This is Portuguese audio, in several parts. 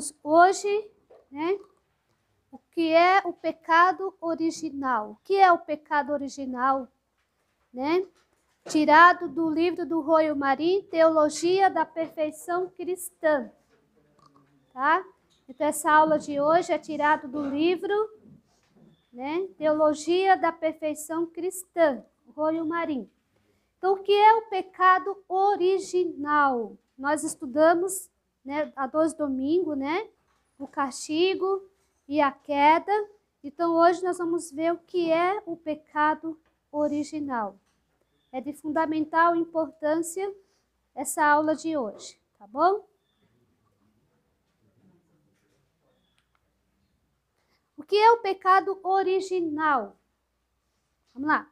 estudarmos hoje, né, o que é o pecado original. O que é o pecado original, né? Tirado do livro do Royo Marim, Teologia da Perfeição Cristã. Tá? Então, essa aula de hoje é tirado do livro, né, Teologia da Perfeição Cristã, Royo Marim. Então, o que é o pecado original? Nós estudamos, né, há 2 domingos, né, o castigo e a queda. Então, hoje nós vamos ver o que é o pecado original. É de fundamental importância essa aula de hoje, tá bom? O que é o pecado original? Vamos lá.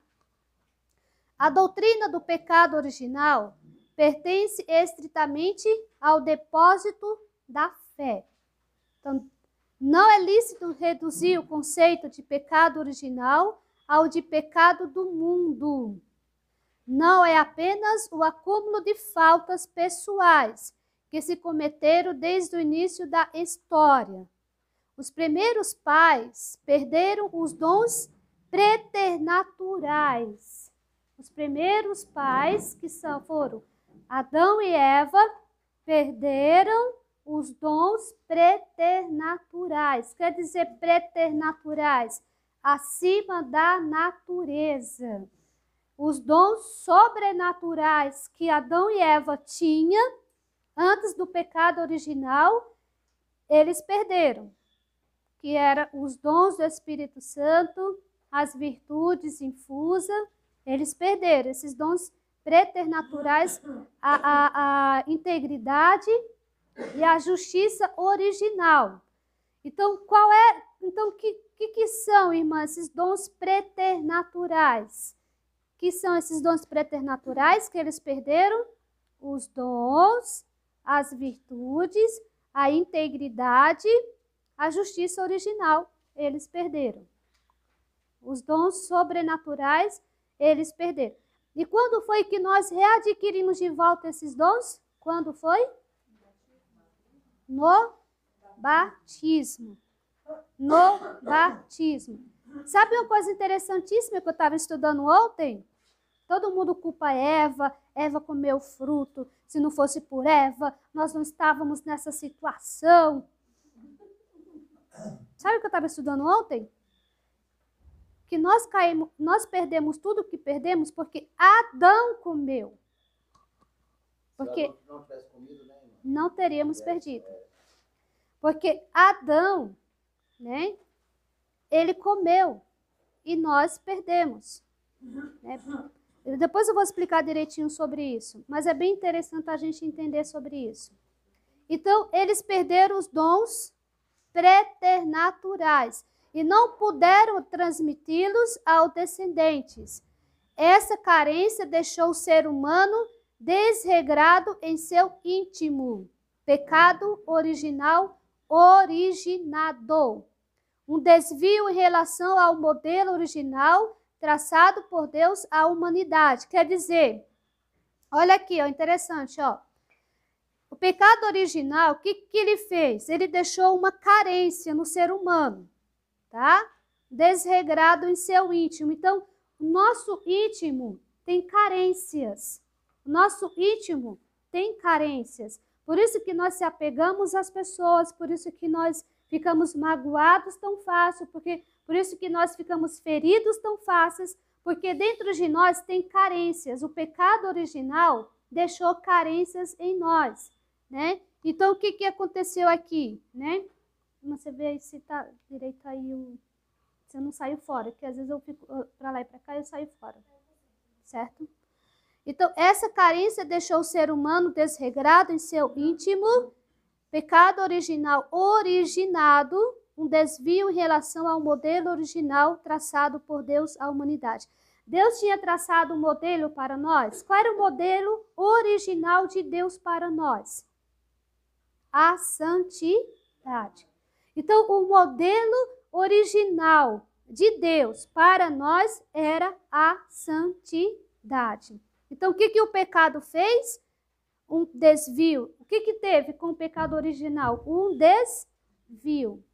A doutrina do pecado original pertence estritamente ao depósito da fé. Então, não é lícito reduzir o conceito de pecado original ao de pecado do mundo. Não é apenas o acúmulo de faltas pessoais que se cometeram desde o início da história. Os primeiros pais perderam os dons preternaturais. Os primeiros pais, que foram Adão e Eva, perderam os dons preternaturais. Quer dizer preternaturais, acima da natureza. Os dons sobrenaturais que Adão e Eva tinham antes do pecado original, eles perderam. Que eram os dons do Espírito Santo, as virtudes infusas, eles perderam. Esses dons preternaturais, a integridade e a justiça original. Então, o que são, irmãs, esses dons preternaturais? Que são esses dons preternaturais que eles perderam? Os dons, as virtudes, a integridade, a justiça original, eles perderam. Os dons sobrenaturais, eles perderam. E quando foi que nós readquirimos de volta esses dons? Quando foi? No batismo. No batismo. Sabe uma coisa interessantíssima que eu estava estudando ontem? Todo mundo culpa Eva, Eva comeu fruto. Se não fosse por Eva, nós não estávamos nessa situação. Sabe o que eu estava estudando ontem? Que nós perdemos tudo o que perdemos porque Adão comeu. Porque se não tivesse comido, né, irmão? Não teríamos perdido. Porque Adão, né, ele comeu e nós perdemos. Né? Depois eu vou explicar direitinho sobre isso, mas é bem interessante a gente entender sobre isso. Então, eles perderam os dons preternaturais e não puderam transmiti-los aos descendentes. Essa carência deixou o ser humano desregrado em seu íntimo. Pecado original originado. Um desvio em relação ao modelo original traçado por Deus à humanidade. Quer dizer, olha aqui, ó, interessante, ó. O pecado original, o que ele fez? Ele deixou uma carência no ser humano, tá? Desregrado em seu íntimo. Então, o nosso íntimo tem carências. O nosso íntimo tem carências. Por isso que nós se apegamos às pessoas, por isso que nós ficamos magoados tão fácil, por isso que nós ficamos feridos tão fáceis, porque dentro de nós tem carências. O pecado original deixou carências em nós, né? Então, o que aconteceu aqui, né? Você vê aí se tá direito aí, se eu não saio fora, porque às vezes eu fico para lá e para cá e eu saio fora, certo? Então, essa carência deixou o ser humano desregrado em seu íntimo, pecado original originado, um desvio em relação ao modelo original traçado por Deus à humanidade. Deus tinha traçado um modelo para nós. Qual era o modelo original de Deus para nós? A santidade. Então, o modelo original de Deus para nós era a santidade. Então, o que o pecado fez? um desvio. O que teve com o pecado original? Um desvio.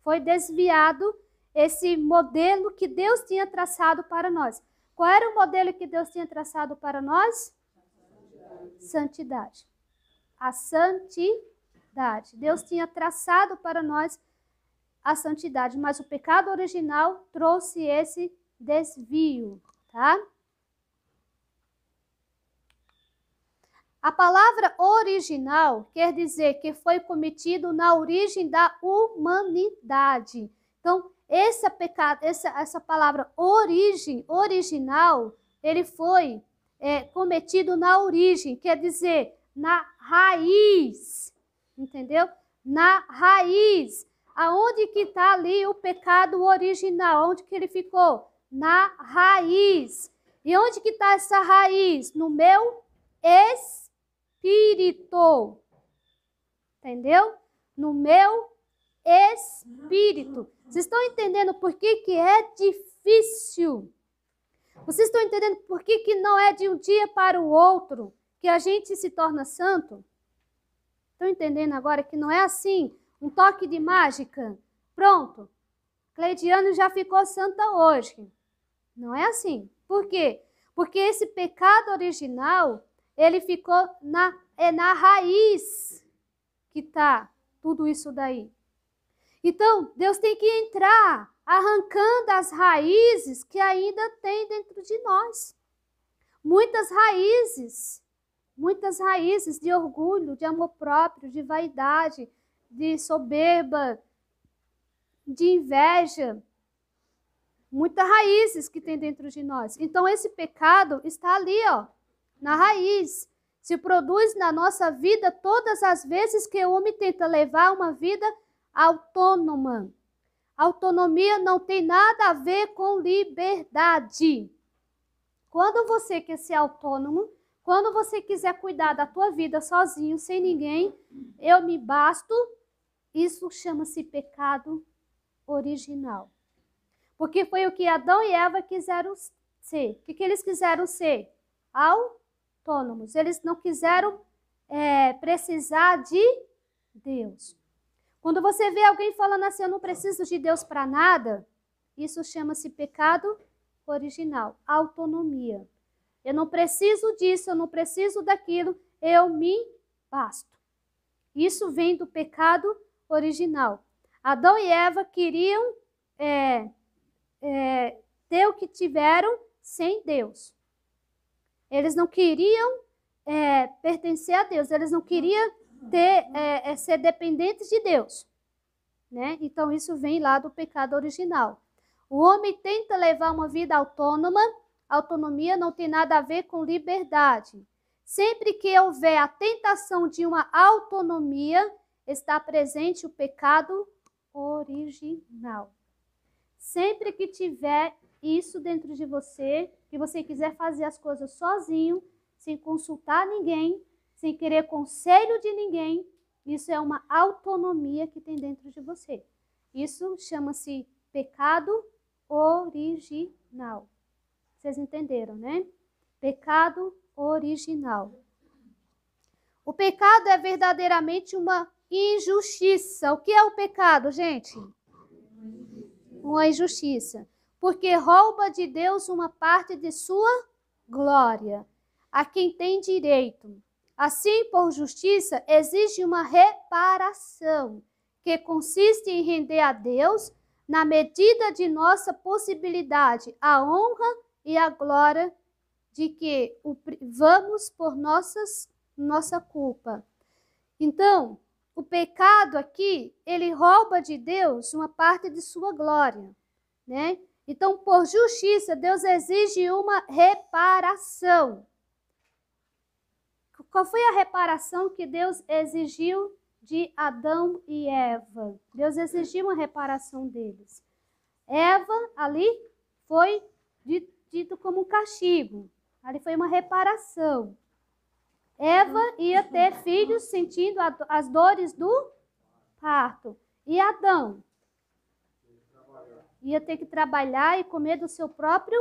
Foi desviado esse modelo que Deus tinha traçado para nós. Qual era o modelo que Deus tinha traçado para nós? Santidade. A santidade. Deus tinha traçado para nós a santidade, mas o pecado original trouxe esse desvio, tá? A palavra original quer dizer que foi cometido na origem da humanidade. Então, essa palavra origem, original, ele foi cometido na origem, quer dizer, na raiz, entendeu? Na raiz. Aonde que está ali o pecado original? Onde que ele ficou? Na raiz. E onde que está essa raiz? No meu espírito. Entendeu? No meu espírito. Vocês estão entendendo por que é difícil? Vocês estão entendendo por que não é de um dia para o outro que a gente se torna santo? Estão entendendo agora que não é assim? Um toque de mágica? Pronto. Cleidiane já ficou santa hoje. Não é assim. Por quê? Porque esse pecado original, ele ficou na raiz que está tudo isso daí. Então, Deus tem que entrar arrancando as raízes que ainda tem dentro de nós. Muitas raízes de orgulho, de amor próprio, de vaidade, de soberba, de inveja. Muitas raízes que tem dentro de nós. Então, esse pecado está ali, ó, na raiz. Se produz na nossa vida todas as vezes que o homem tenta levar uma vida autônoma. Autonomia não tem nada a ver com liberdade. Quando você quer ser autônomo, quando você quiser cuidar da tua vida sozinho, sem ninguém, eu me basto, isso chama-se pecado original. Porque foi o que Adão e Eva quiseram ser. O que eles quiseram ser? Autônomos. Eles não quiseram precisar de Deus. Quando você vê alguém falando assim, eu não preciso de Deus para nada, isso chama-se pecado original, autonomia. Eu não preciso disso, eu não preciso daquilo, eu me basto. Isso vem do pecado original. Adão e Eva queriam ter o que tiveram sem Deus. Eles não queriam pertencer a Deus, eles não queriam ser dependentes de Deus, né? Então isso vem lá do pecado original. O homem tenta levar uma vida autônoma, autonomia não tem nada a ver com liberdade. Sempre que houver a tentação de uma autonomia, está presente o pecado original. Sempre que tiver isso dentro de você, que você quiser fazer as coisas sozinho, sem consultar ninguém, sem querer conselho de ninguém, isso é uma autonomia que tem dentro de você. Isso chama-se pecado original. Vocês entenderam, né? Pecado original. O pecado é verdadeiramente uma injustiça. O que é o pecado, gente? Uma injustiça. Porque rouba de Deus uma parte de sua glória, a quem tem direito. Assim, por justiça, exige uma reparação, que consiste em render a Deus, na medida de nossa possibilidade, a honra e a glória de que vamos por nossa culpa. Então, o pecado aqui, ele rouba de Deus uma parte de sua glória, né? Então, por justiça, Deus exige uma reparação. Qual foi a reparação que Deus exigiu de Adão e Eva? Deus exigiu uma reparação deles. Eva, ali, foi dito como um castigo. Ali foi uma reparação. Eva ia ter filhos sentindo as dores do parto. E Adão ia ter que trabalhar e comer do seu próprio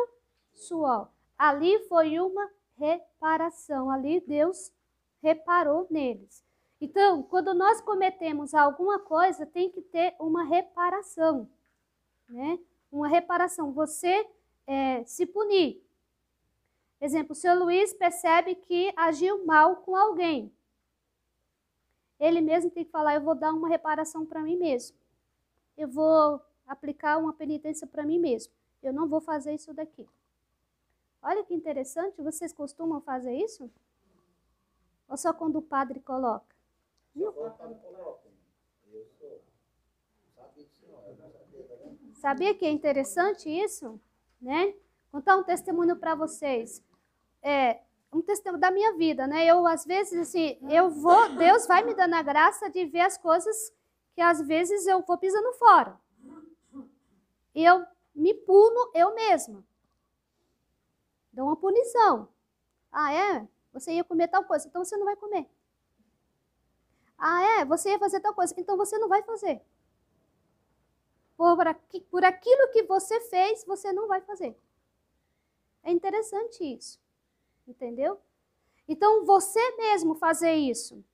suor. Ali foi uma reparação. Ali Deus reparou neles. Então, quando nós cometemos alguma coisa, tem que ter uma reparação, né? Uma reparação, você se punir. Exemplo, o seu Luiz percebe que agiu mal com alguém. Ele mesmo tem que falar, eu vou dar uma reparação para mim mesmo. Eu vou aplicar uma penitência para mim mesmo. Eu não vou fazer isso daqui. Olha que interessante, vocês costumam fazer isso? Ou só quando o padre coloca? Viu? Sabia que é interessante isso? Né? Vou contar um testemunho para vocês. Um testemunho da minha vida, né? Eu, às vezes, assim, Deus vai me dando a graça de ver as coisas que, às vezes, eu vou pisando fora. E eu me puno eu mesma. Dou uma punição. Ah, é? Você ia comer tal coisa, então você não vai comer. Ah, é? Você ia fazer tal coisa, então você não vai fazer. Por aquilo que você fez, você não vai fazer. É interessante isso. Entendeu? Então, você mesmo fazer isso.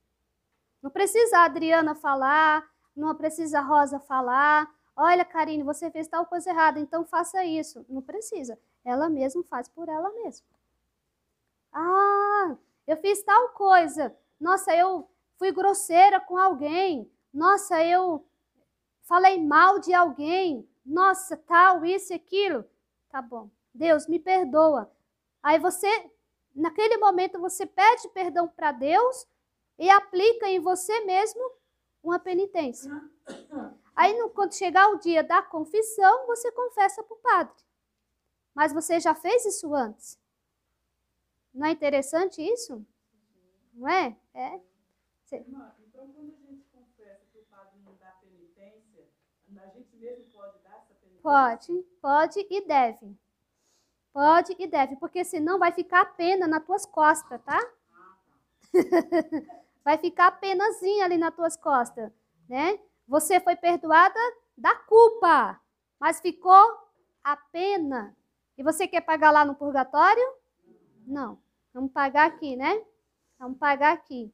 Não precisa a Adriana falar, não precisa a Rosa falar. Olha, Karine, você fez tal coisa errada, então faça isso. Não precisa. Ela mesma faz por ela mesma. Ah, eu fiz tal coisa. Nossa, eu fui grosseira com alguém. Nossa, eu falei mal de alguém. Nossa, tal, isso e aquilo. Tá bom. Deus, me perdoa. Aí você, naquele momento, você pede perdão para Deus e aplica em você mesmo uma penitência. Aí, quando chegar o dia da confissão, você confessa para o padre. Mas você já fez isso antes? Não é interessante isso? Não é? É. Então, quando a gente confessa que o padre não dá penitência, a gente mesmo pode dar essa penitência? Pode e deve. Pode e deve, porque senão vai ficar a pena nas tuas costas, tá? Vai ficar a penazinha ali nas tuas costas, né? Você foi perdoada da culpa, mas ficou a pena. E você quer pagar lá no purgatório? Não. Vamos pagar aqui, né? Vamos pagar aqui.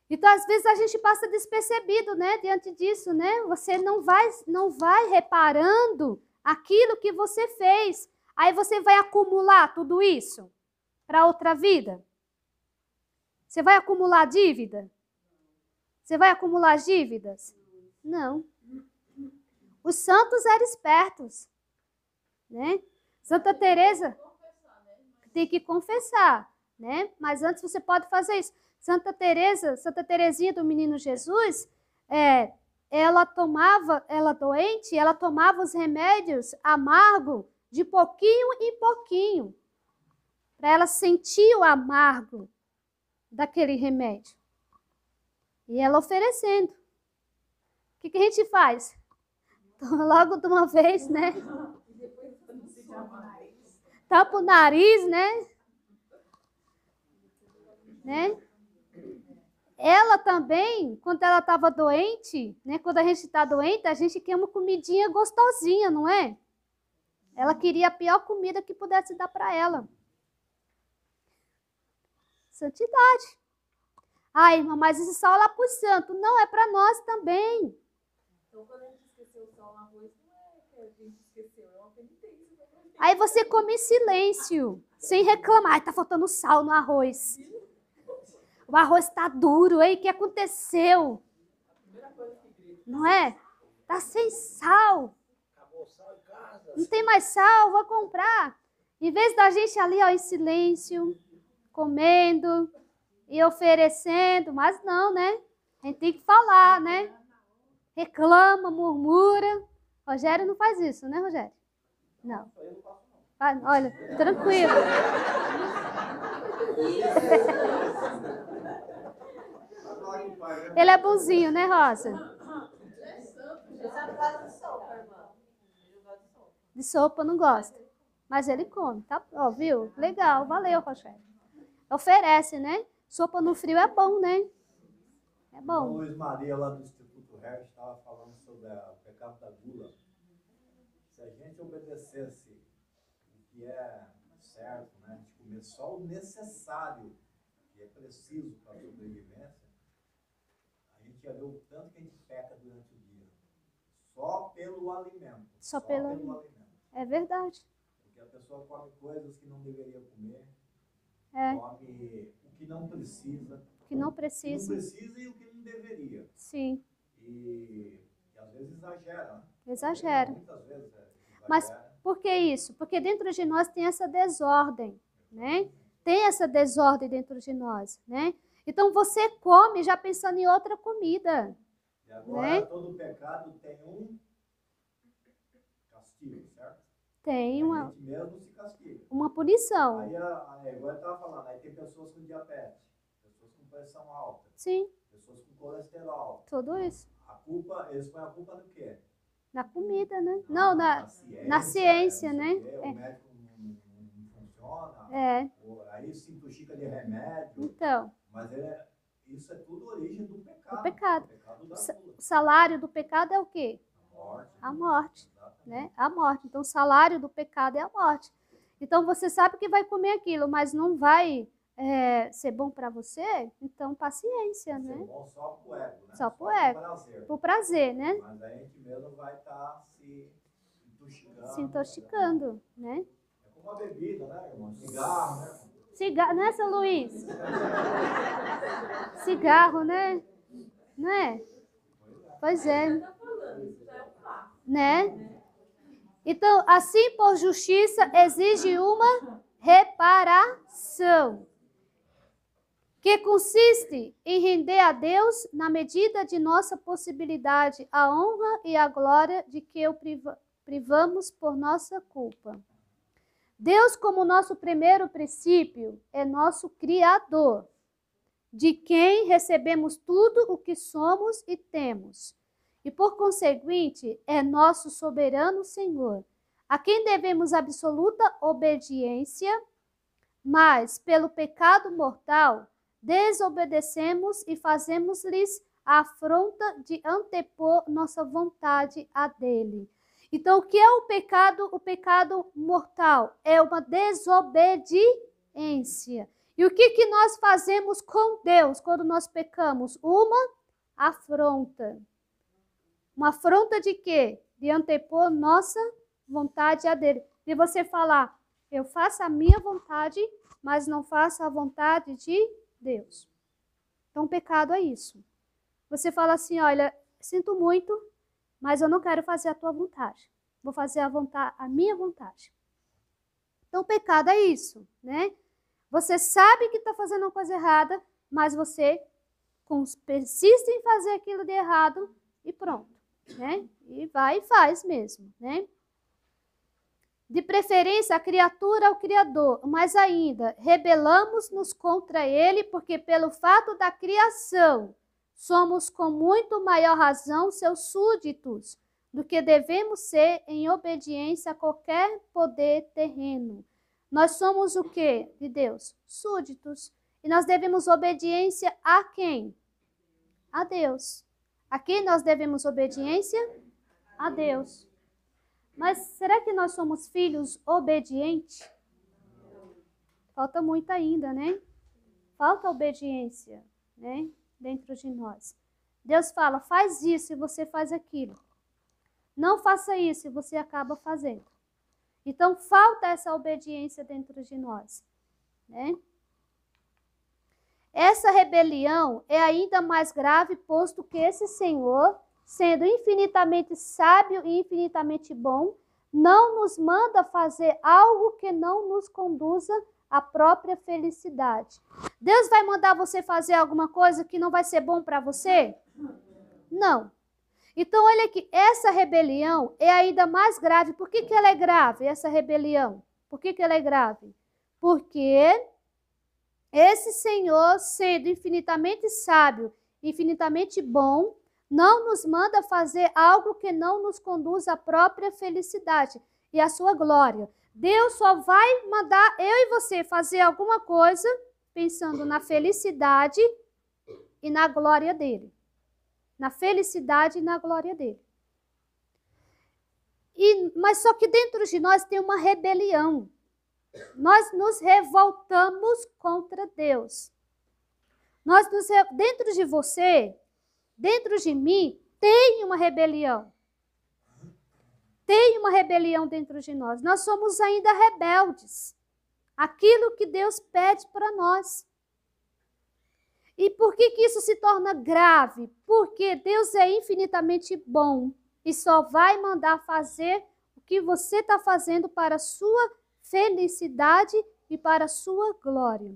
Então, às vezes, a gente passa despercebido, né? Diante disso, né? Você não vai reparando aquilo que você fez. Aí você vai acumular tudo isso para outra vida? Você vai acumular dívida? Você vai acumular dívidas? Não. Os santos eram espertos, né? Santa Teresa tem que confessar, né? Mas antes você pode fazer isso. Santa Teresinha do Menino Jesus, ela doente, ela tomava os remédios amargos de pouquinho em pouquinho, para ela sentir o amargo daquele remédio. E ela oferecendo. O que a gente faz? Logo de uma vez, né? Tapa o nariz, né? Ela também, quando ela estava doente, né? Quando a gente está doente, a gente quer uma comidinha gostosinha, não é? Ela queria a pior comida que pudesse dar para ela. Santidade. Ai, irmã, mas isso só lá para o santo. Não, é para nós também. Então, quando a gente esqueceu só o arroz, não é que a gente esqueceu, é uma penitência. Aí você come em silêncio, sem reclamar. Ai, tá faltando sal no arroz. O arroz está duro, aí o que aconteceu? Não é? Tá sem sal. Não tem mais sal, vou comprar. Em vez da gente ali, ó, em silêncio, comendo e oferecendo, mas não, né? A gente tem que falar, né? Reclama, murmura. Rogério não faz isso, né, Rogério? Não. Olha, tranquilo. Ele é bonzinho, né, Rosa? De sopa não gosta. Mas ele come, tá? Ó, viu? Legal, valeu, Rogério. Oferece, né? Sopa no frio é bom, né? É bom. O Luiz Maria, lá do Instituto Hertz, estava falando sobre o pecado da gula. Se a gente obedecesse o que é certo, né? De comer só o necessário, que é preciso para a sobrevivência, a gente já vê o tanto que a gente peca durante o dia. Só pelo alimento. Só pelo alimento. É verdade. Porque a pessoa come coisas que não deveria comer, É. come o que não precisa. O que não O que precisa. não precisa e o que não deveria. Sim. E às vezes exagera, né? Exagera. Muitas vezes exagera. Mas por que isso? Porque dentro de nós tem essa desordem, né? Tem essa desordem dentro de nós, né? Então você come já pensando em outra comida. E agora né? todo pecado tem um castigo, certo? Tem A gente mesmo se castiga. uma punição. Aí, agora eu estava falando, aí tem pessoas com diabetes, pessoas com pressão alta, Sim, pessoas com colesterol. tudo isso. A culpa, eles põem a culpa no quê? Na comida, né? Não, na ciência, não né? sei o quê, o médico não funciona, É. aí se intoxica de remédio. Então, Mas isso é tudo origem do pecado. do pecado. O pecado da gula. O salário do pecado é o quê? A morte. A morte, Exatamente. né? A morte. Então, o salário do pecado é a morte. Então, você sabe que vai comer aquilo, mas não vai ser bom para você? Então, paciência, né? Ser bom só pro ego, né? Só pro ego. Prazer. Por prazer, né? Mas a gente mesmo vai estar se intoxicando. Se intoxicando, né? É como uma bebida, né, irmão? Cigarro, né? Cigarro, né, seu Luiz? Cigarro, né? Não é? Pois é. Né? Então, assim por justiça exige uma reparação, que consiste em render a Deus, na medida de nossa possibilidade, a honra e a glória de que o privamos por nossa culpa. Deus, como nosso primeiro princípio, é nosso Criador, de quem recebemos tudo o que somos e temos. E, por conseguinte, é nosso soberano Senhor, a quem devemos absoluta obediência, mas, pelo pecado mortal, desobedecemos e fazemos-lhes a afronta de antepor nossa vontade a dele. Então, o que é o pecado? O pecado mortal é uma desobediência. E o que nós fazemos com Deus quando nós pecamos? Uma afronta. Uma afronta de quê? De antepor nossa vontade a dele. De você falar, eu faço a minha vontade, mas não faço a vontade de Deus. Então, o pecado é isso. Você fala assim, olha, sinto muito, mas eu não quero fazer a tua vontade. Vou fazer a minha vontade. Então, o pecado é isso, né? Você sabe que está fazendo uma coisa errada, mas você persiste em fazer aquilo de errado e pronto, né? E vai e faz mesmo, né? De preferência, a criatura ao Criador, mas ainda, rebelamos-nos contra ele, porque pelo fato da criação, somos com muito maior razão seus súditos, do que devemos ser em obediência a qualquer poder terreno. Nós somos o quê? De Deus? Súditos. E nós devemos obediência a quem? A Deus. A quem nós devemos obediência? A Deus. Mas será que nós somos filhos obedientes? Falta muito ainda, né? Falta obediência, né? Dentro de nós. Deus fala, faz isso e você faz aquilo. Não faça isso e você acaba fazendo. Então, falta essa obediência dentro de nós, né? Essa rebelião é ainda mais grave, posto que esse Senhor, sendo infinitamente sábio e infinitamente bom, não nos manda fazer algo que não nos conduza à própria felicidade. Deus vai mandar você fazer alguma coisa que não vai ser bom para você? Não. Então, olha aqui, essa rebelião é ainda mais grave. Por que ela é grave, essa rebelião? Por que ela é grave? Porque esse Senhor, sendo infinitamente sábio, infinitamente bom, não nos manda fazer algo que não nos conduz à própria felicidade e à sua glória. Deus só vai mandar eu e você fazer alguma coisa pensando na felicidade e na glória dele. Na felicidade e na glória dele. Mas só que dentro de nós tem uma rebelião. Nós nos revoltamos contra Deus. Dentro de você, dentro de mim, tem uma rebelião. Tem uma rebelião dentro de nós. Nós somos ainda rebeldes. Aquilo que Deus pede para nós. E por que isso se torna grave? Porque Deus é infinitamente bom e só vai mandar fazer o que você está fazendo para a sua felicidade e para a sua glória.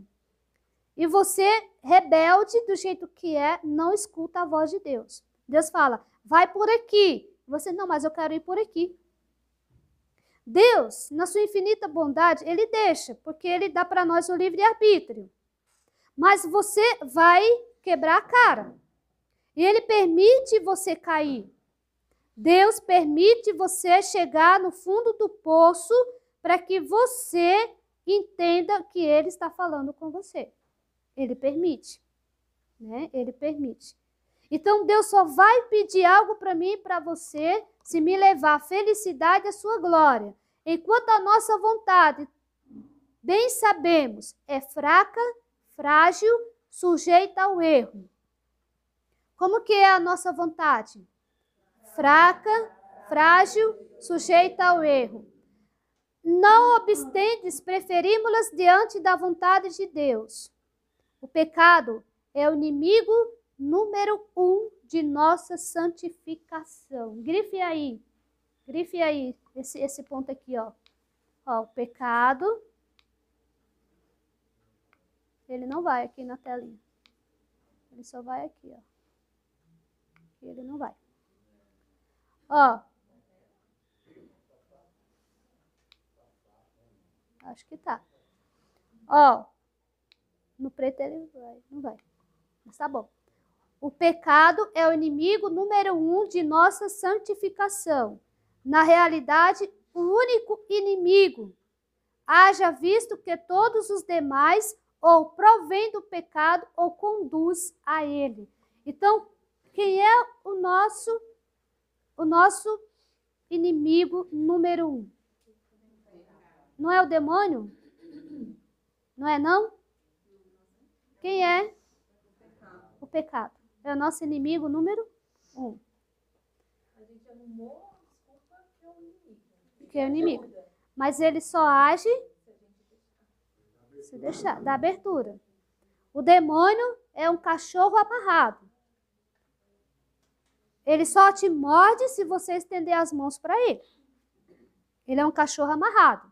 E você, rebelde do jeito que é, não escuta a voz de Deus. Deus fala, vai por aqui. Você, não, mas eu quero ir por aqui. Deus, na sua infinita bondade, Ele deixa, porque Ele dá para nós o livre-arbítrio. Mas você vai quebrar a cara. E Ele permite você cair. Deus permite você chegar no fundo do poço para que você entenda que Ele está falando com você. Ele permite. Né? Ele permite. Então, Deus só vai pedir algo para mim e para você se me levar à felicidade e à sua glória. Enquanto a nossa vontade, bem sabemos, é fraca, frágil, sujeita ao erro. Como que é a nossa vontade? Fraca, frágil, sujeita ao erro. Não obstante, preferimos-las diante da vontade de Deus. O pecado é o inimigo número 1 de nossa santificação. Grife aí esse ponto aqui, ó. Ó, o pecado, ele não vai aqui na telinha. Ele só vai aqui, ó. Aqui ele não vai. Ó. Acho que tá. Ó. No preto ele não vai. Mas tá bom. O pecado é o inimigo número 1 de nossa santificação. Na realidade, o único inimigo. Haja visto que todos os demais ou provém do pecado ou conduz a ele. Então, quem é o nosso inimigo número 1? Não é o demônio? Não é não? Quem é? O pecado. É o nosso inimigo número 1. A gente arrumou a desculpa que é o inimigo. Que é o inimigo. Mas ele só age se deixar, dá abertura. O demônio é um cachorro amarrado. Ele só te morde se você estender as mãos para ele. Ele é um cachorro amarrado.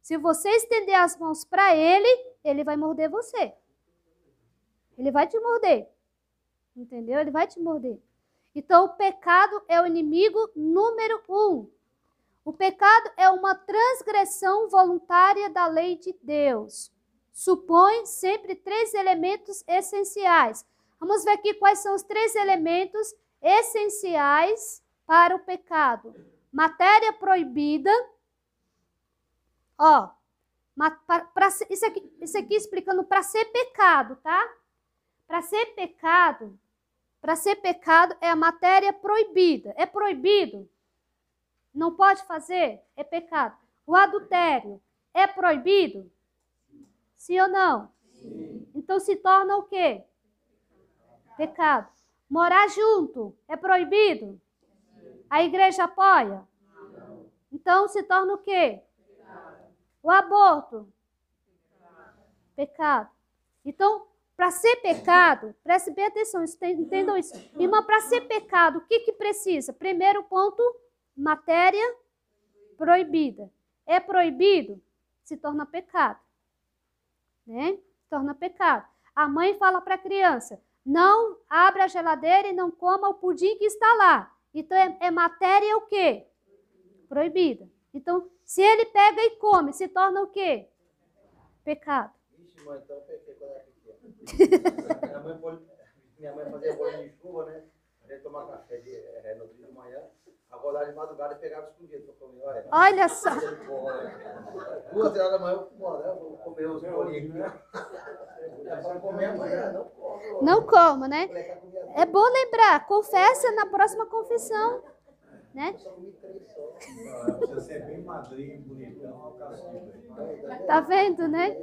Se você estender as mãos para ele, ele vai morder você. Ele vai te morder. Entendeu? Ele vai te morder. Então, o pecado é o inimigo número 1. O pecado é uma transgressão voluntária da lei de Deus. Supõe sempre 3 elementos essenciais. Vamos ver aqui quais são os 3 elementos essenciais para o pecado. Matéria proibida. Ó, isso aqui explicando para ser pecado, tá? Para ser pecado é a matéria proibida. É proibido? Não pode fazer? É pecado. O adultério é proibido? Sim ou não? Sim. Então se torna o quê? Pecado. Morar junto é proibido? Sim. A igreja apoia? Não. Então se torna o quê? Pecado. O aborto? Pecado. Então, para ser pecado, preste bem atenção, entendam isso. Irmã, para ser pecado, o que precisa? Primeiro ponto, matéria proibida. É proibido? Se torna pecado. Né? Se torna pecado. A mãe fala para a criança, não abra a geladeira e não coma o pudim que está lá. Então, é matéria o quê? Proibida. Então, se ele pega e come, se torna o quê? Pecado. Ixi, mãe, então eu pequei quando era pequeno. Minha mãe fazia bolinho de chuva, né? A gente tomava café no dia de manhã. Agora lá de madrugada e pegava escondido para comer. Olha só. 2 horas da manhã eu vou comer os bolinhos aqui. É para comer amanhã, não como. Não como, né? É bom lembrar, confessa na próxima confissão. Né? Precisa ser bem magrinho, bonitão, ao castigo. Tá vendo, né?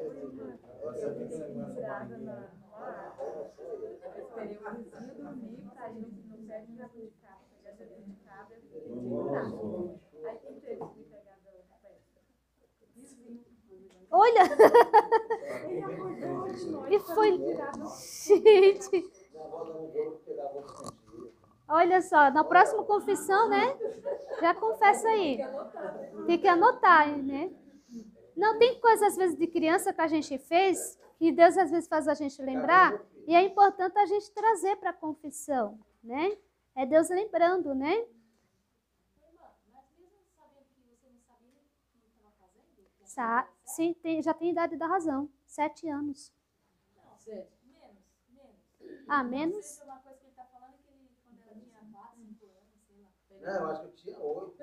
Olha! E foi... Gente! Olha só, na próxima confissão, né? Já confessa aí. Tem que anotar, né? Não, tem coisas, às vezes, de criança que a gente fez, que Deus, às vezes, faz a gente lembrar, e é importante a gente trazer para a confissão, né? É Deus lembrando, né? Sim, já tem idade da razão. 7 anos. Ah, menos? Uma coisa que ele está falando é que ele, quando ela tinha 4, 5 anos, sei lá. Não, eu acho que eu tinha 8.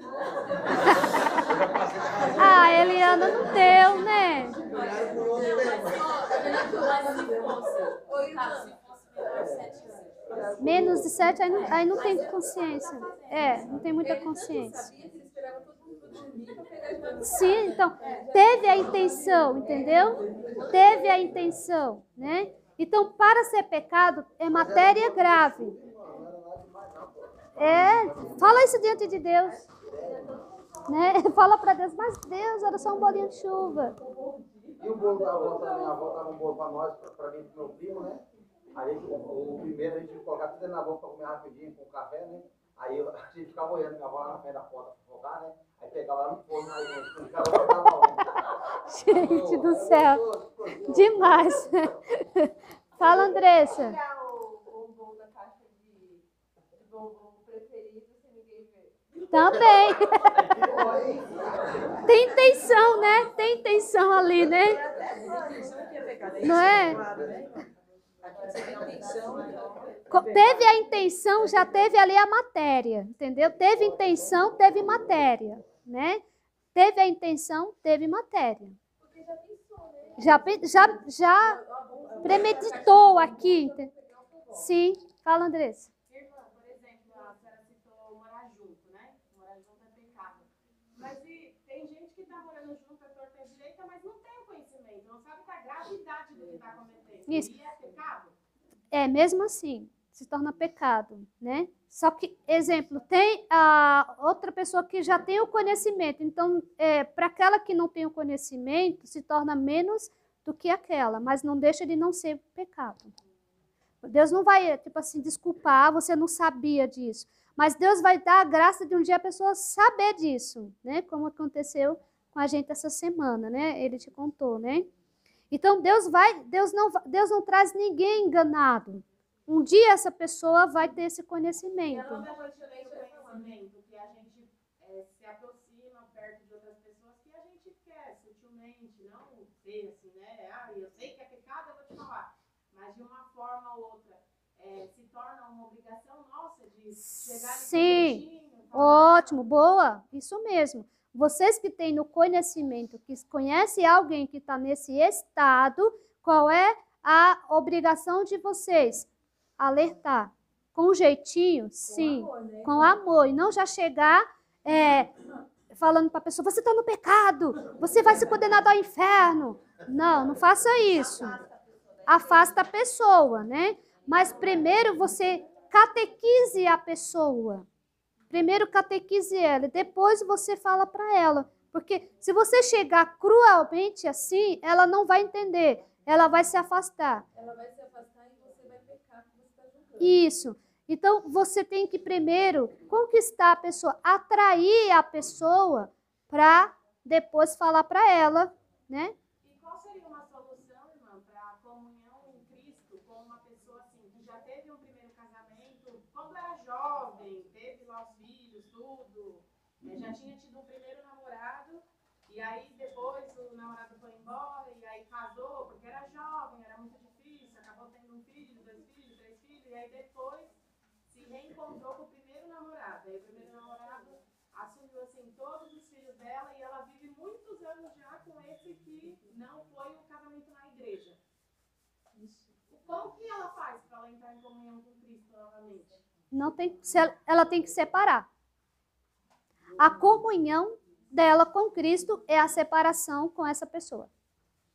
Ah, Eliana não deu, né? Mas se fosse menor de 7 anos. Menos de 7, aí não tem consciência. Não tem muita consciência. Sim, então, teve a intenção, entendeu? Teve a intenção, né? Então, para ser pecado, é matéria grave. Fala isso diante de Deus. Né? Fala para Deus, mas Deus, era só um bolinho de chuva. E o bolo da avó também, a avó dava um bolo para nós, para mim e pro meu primo, né? Aí o primeiro a gente colocava tudo na boca para comer rapidinho com café, né? Aí a gente ficava olhando minha avó lá na frente da porta para focar, né? Aí pegava lá no forno, aí a gente ficava gente do céu, demais. Fala, Andressa. O bolo da caixa de bombom preferido, se ninguém vê. Também. Tem intenção, né? Tem intenção ali, né? Não é? Teve a intenção, já teve ali a matéria, entendeu? Teve intenção, teve matéria, né? Teve a intenção, teve matéria. Já premeditou aqui. Sim, fala, Andressa. Irmã, por exemplo, a senhora citou morar junto, né? Morar junto é pecado. Mas tem gente que está morando junto, é torta à direita, mas não tem o conhecimento, não sabe a gravidade do que está cometendo. Isso. E é pecado? Mesmo assim, se torna pecado, né? Só que, exemplo, tem a outra pessoa que já tem o conhecimento. Então, para aquela que não tem o conhecimento, se torna menos do que aquela, mas não deixa de não ser pecado. Deus não vai, tipo assim, desculpar, você não sabia disso. Mas Deus vai dar a graça de um dia a pessoa saber disso, né? Como aconteceu com a gente essa semana, né? Ele te contou, né? Então, Deus não traz ninguém enganado. Um dia essa pessoa vai ter esse conhecimento. Eu não mencionei o conhecimento, que a gente se aproxima perto de outras pessoas que a gente quer sutilmente, não ser assim, né? Ah, eu sei que é pecado, eu vou te falar. Mas de uma forma ou outra, se torna uma obrigação nossa de chegar nesse Sim, ótimo, boa, isso mesmo. Vocês que têm no conhecimento, que conhecem alguém que está nesse estado, qual é a obrigação de vocês? Alertar. Com jeitinho? Sim. Com amor, né? Com amor. E não já chegar falando para a pessoa, você está no pecado, você vai se condenar ao inferno. Não faça isso. Afasta a pessoa, né? Mas primeiro você catequize a pessoa. Primeiro catequize ela, depois você fala para ela. Porque se você chegar cruelmente assim, ela não vai entender, ela vai se afastar. Ela vai se afastar e você vai pecar porque você está julgando. Isso. Então, você tem que primeiro conquistar a pessoa, atrair a pessoa para depois falar para ela, né? E qual seria uma solução, irmã, para a comunhão em Cristo com uma pessoa assim, que já teve um primeiro casamento, quando era jovem, teve lá os filhos, tudo, já tinha tido um primeiro namorado, e aí depois o namorado foi embora, e aí casou, porque era jovem, era muito difícil, acabou tendo um filho, 2 filhos, 3 filhos, e aí depois se reencontrou com o primeiro namorado. Aí o primeiro namorado assumiu assim todos os filhos dela e ela vive muitos anos já com esse que não foi o casamento na igreja. Como que ela faz para ela entrar em comunhão com Cristo novamente? Ela tem que separar. A comunhão dela com Cristo é a separação com essa pessoa.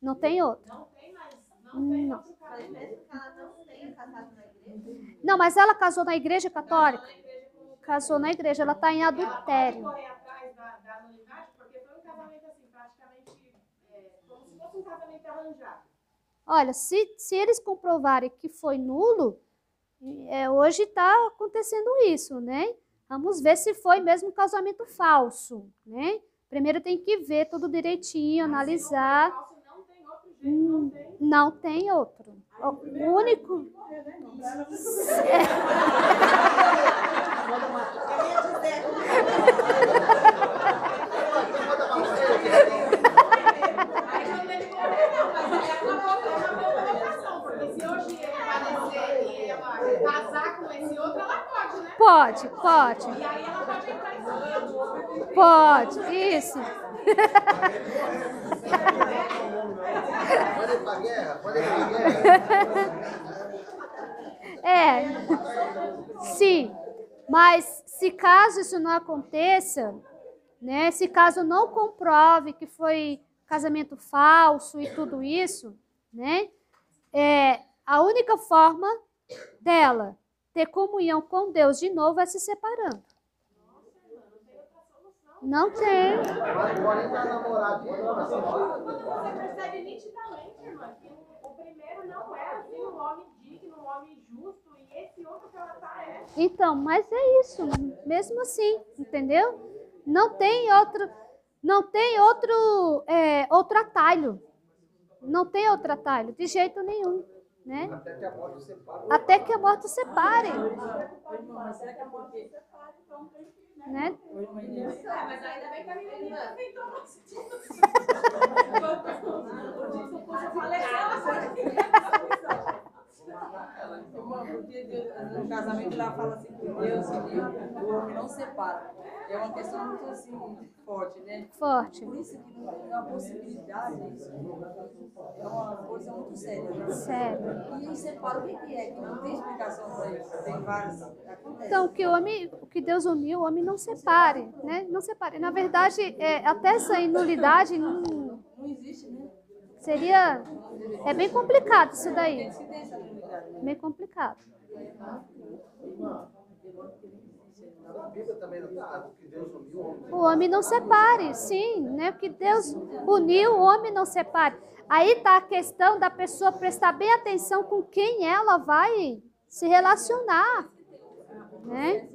Não tem outra. Não tem mais, Não tem Não. outro Mas caminho. mesmo que ela não tenha casado na igreja, Não, mas ela casou na igreja católica. Na igreja com- Casou na igreja, ela está em Ela pode adultério. correr atrás da nulidade, porque foi um casamento assim, praticamente, como se fosse um casamento arranjado. Olha, se eles comprovarem que foi nulo, hoje está acontecendo isso, né? Vamos ver se foi mesmo um casamento falso, né? Primeiro tem que ver tudo direitinho, analisar. Falso não tem outro jeito, não tem. Não tem outro. O único. Aí quando ele morrer, não, mas aí é uma boa colocação, porque se hoje ele falecer e ela casar com esse outro, ela pode, né? Pode, pode. E aí ela pode entrar em sangue. Pode, isso. Pode ir pra guerra, pode ir pra guerra. Sim. Mas se caso isso não aconteça, né? Se caso não comprove que foi casamento falso e tudo isso, né? A única forma dela ter comunhão com Deus de novo é se separando. Não tem. Mas pode estar namoradinho, Você percebe nitidamente, irmã, que o primeiro não era assim, um homem digno, um homem justo, e esse outro que ela tá é. Então, mas é isso, mesmo assim, entendeu? Não tem outro outro atalho. Não tem outro atalho, de jeito nenhum, né? até que a morte separe. Até que a morte separe, Mas será que é porque... né? Mas ainda bem que a menina tentou mais. O Dixon puxa faleceu, ela pode Porque no casamento ela fala assim que Deus e o homem não separa. É uma questão muito assim, forte, né? Forte. Por isso que não é uma possibilidade, isso é uma coisa muito séria. Né? Sério. E separa o que é, que não tem explicação para isso. Tem várias. Acontece. Então, o que Deus uniu, o homem não separe, né? Não separe. Na verdade, até essa inulidade não Não existe, né? seria... É bem complicado isso daí. Se tem essa unidade, né? Bem complicado. Na Bíblia também não está que Deus uniu o homem. O homem não separe, sim, né? Porque Deus uniu, o homem não separe. Aí está a questão da pessoa prestar bem atenção com quem ela vai se relacionar, né?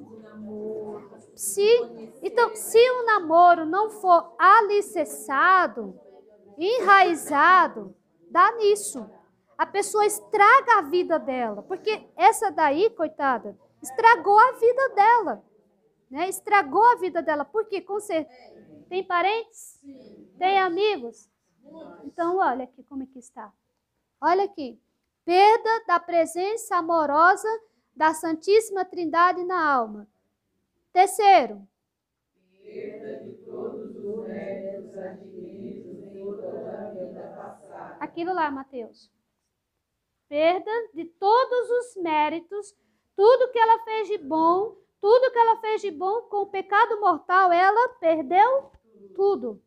Então, se o namoro não for alicerçado, enraizado, dá nisso. A pessoa estraga a vida dela, porque essa daí, coitada, estragou a vida dela, né? Estragou a vida dela, porque com certeza tem parentes, tem amigos. Então, olha aqui como é que está. Olha aqui, perda da presença amorosa da Santíssima Trindade na alma. Terceiro, perda de todos os méritos adquiridos em toda a vida passada. Aquilo lá, Mateus. Perda de todos os méritos, tudo que ela fez de bom, tudo que ela fez de bom com o pecado mortal, ela perdeu tudo.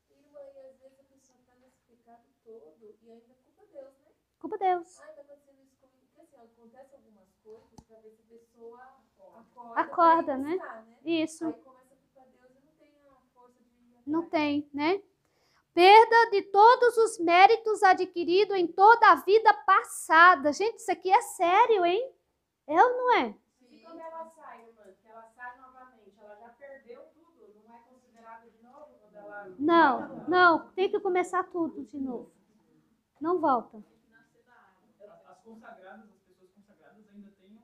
irmã, e às vezes a pessoa está nesse pecado todo e ainda culpa Deus, né? Culpa Deus. Ai, está acontecendo isso comigo. Porque assim, acontece algumas coisas para ver se a pessoa acorda. Acorda, pra ir né? buscar, né? Isso. Aí começa a culpar Deus e não tem a força de ir atrás. Não tem, né? Perda de todos os méritos adquiridos em toda a vida passada. Gente, isso aqui é sério, hein? É ou não é? E quando ela sai, irmã, que ela sai novamente, ela já perdeu tudo, não é considerado de novo quando ela... Não, tem que começar tudo de novo. Não volta. As consagradas, as pessoas consagradas ainda têm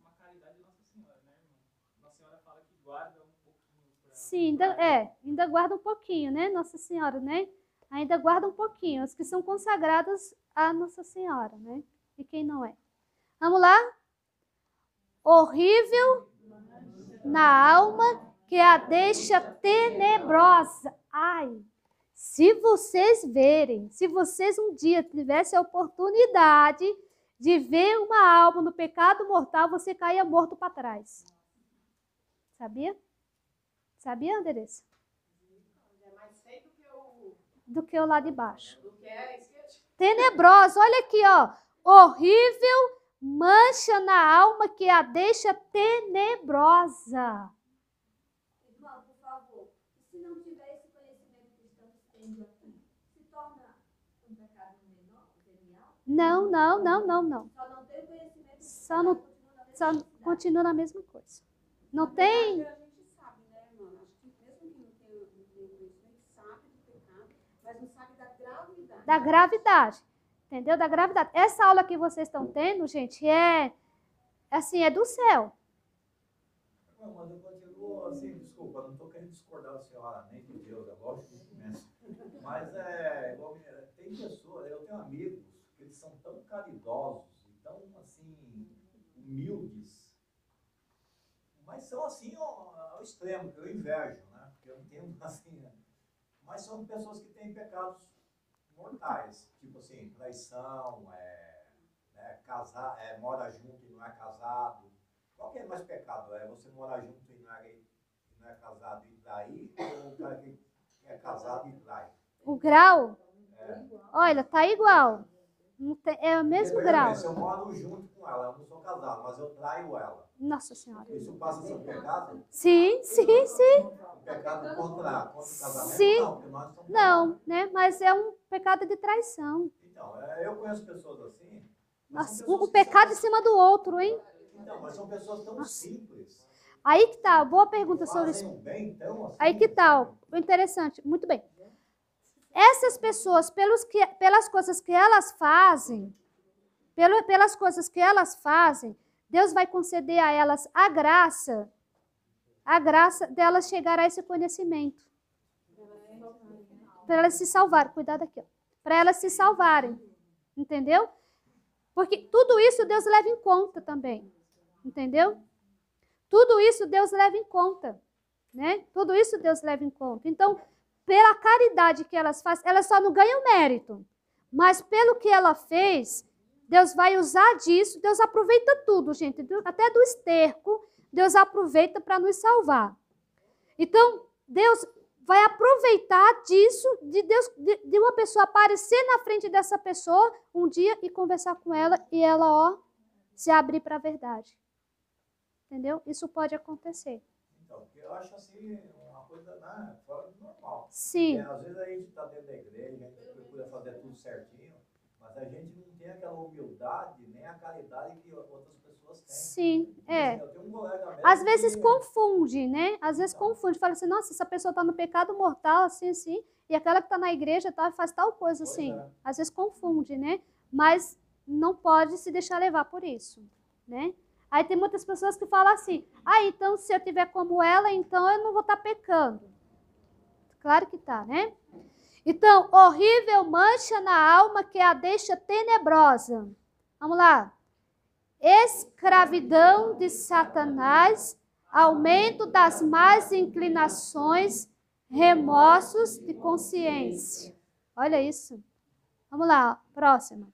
uma caridade de Nossa Senhora, né, irmã? Nossa Senhora fala que guarda um pouquinho para... Sim, ainda guarda um pouquinho, né, Nossa Senhora, né? Ainda guarda um pouquinho. As que são consagradas a Nossa Senhora, né? E quem não é? Vamos lá? Horrível na alma que a deixa tenebrosa. Ai, se vocês verem, se vocês um dia tivessem a oportunidade de ver uma alma no pecado mortal, você caia morto para trás. Sabia? Sabia, Andressa? É mais feio do que o... Do que o lá de baixo. Do que é esquerdo. tenebrosa. Olha aqui, ó. Horrível mancha na alma que a deixa tenebrosa. Irmão, por favor, se não tiver esse conhecimento que estamos tendo aqui, se torna um pecado menor, venial? Não, não, não, não, não. Só não tem o conhecimento, Só não, só continua na mesma coisa. Não tem... A gente sabe, né, irmã? Acho que mesmo que não tenha conhecimento, sabe do pecado, mas não sabe da gravidade. Da gravidade. Entendeu? Da gravidade. Essa aula que vocês estão tendo, gente, é do céu. Não, mas eu continuo assim, desculpa, não estou querendo discordar da senhora, nem de Deus, é lógico que começa. Mas igual, tem pessoas, eu tenho amigos que eles são tão caridosos e tão assim, humildes, mas são assim ao extremo, que eu invejo, né? Porque eu não tenho assim, mas são pessoas que têm pecados mortais, tipo assim, traição, casar, mora junto e não é casado. Qual que é mais pecado? É você morar junto e não é casado e trair, ou o cara que é casado e trai? O grau? Olha, tá igual. Não tem, é o mesmo grau. Se eu moro junto com ela, eu não sou casado, mas eu traio ela. Nossa Senhora. Isso passa a ser um pecado? Sim, sim, sim. Um pecado contra o casamento? Sim. Não, porque nós somos Não, né? Mas é um pecado de traição. Então, eu conheço pessoas assim. Nossa, um pecado em cima do outro, hein? Então, mas são pessoas tão simples. Aí que tá, boa pergunta sobre isso. Fazem um bem tão assim. Aí que tá, ó, o interessante, muito bem. Essas pessoas, pelas coisas que elas fazem, pelas coisas que elas fazem, Deus vai conceder a elas a graça delas chegar a esse conhecimento. Para elas se salvarem, cuidado aqui, ó. Para elas se salvarem, entendeu? Porque tudo isso Deus leva em conta também, entendeu? Tudo isso Deus leva em conta, né? Tudo isso Deus leva em conta. Então, pela caridade que elas fazem, elas só não ganham mérito. Mas pelo que ela fez, Deus vai usar disso, Deus aproveita tudo, gente. Até do esterco, Deus aproveita para nos salvar. Então, Deus vai aproveitar disso, de uma pessoa aparecer na frente dessa pessoa um dia e conversar com ela e ela, ó, se abrir para a verdade. Entendeu? Isso pode acontecer. Então, porque eu acho assim, uma coisa, né, fora do normal. Sim. Às vezes a gente está dentro da igreja, a gente procura fazer tudo certinho, mas a gente não tem aquela humildade, nem a caridade que outras pessoas têm. Sim, é. Eu tenho um colega mesmo Às vezes que... confunde, né? Às vezes confunde. Fala assim, nossa, essa pessoa está no pecado mortal, assim, assim, e aquela que está na igreja faz tal coisa, assim. é. Às vezes confunde, né? Mas não pode se deixar levar por isso, né? Aí tem muitas pessoas que falam assim, então se eu tiver como ela, então eu não vou estar pecando. Claro que tá, né? Então, horrível mancha na alma que a deixa tenebrosa. Vamos lá. Escravidão de Satanás, aumento das más inclinações, remorsos de consciência. Olha isso. Vamos lá, próxima.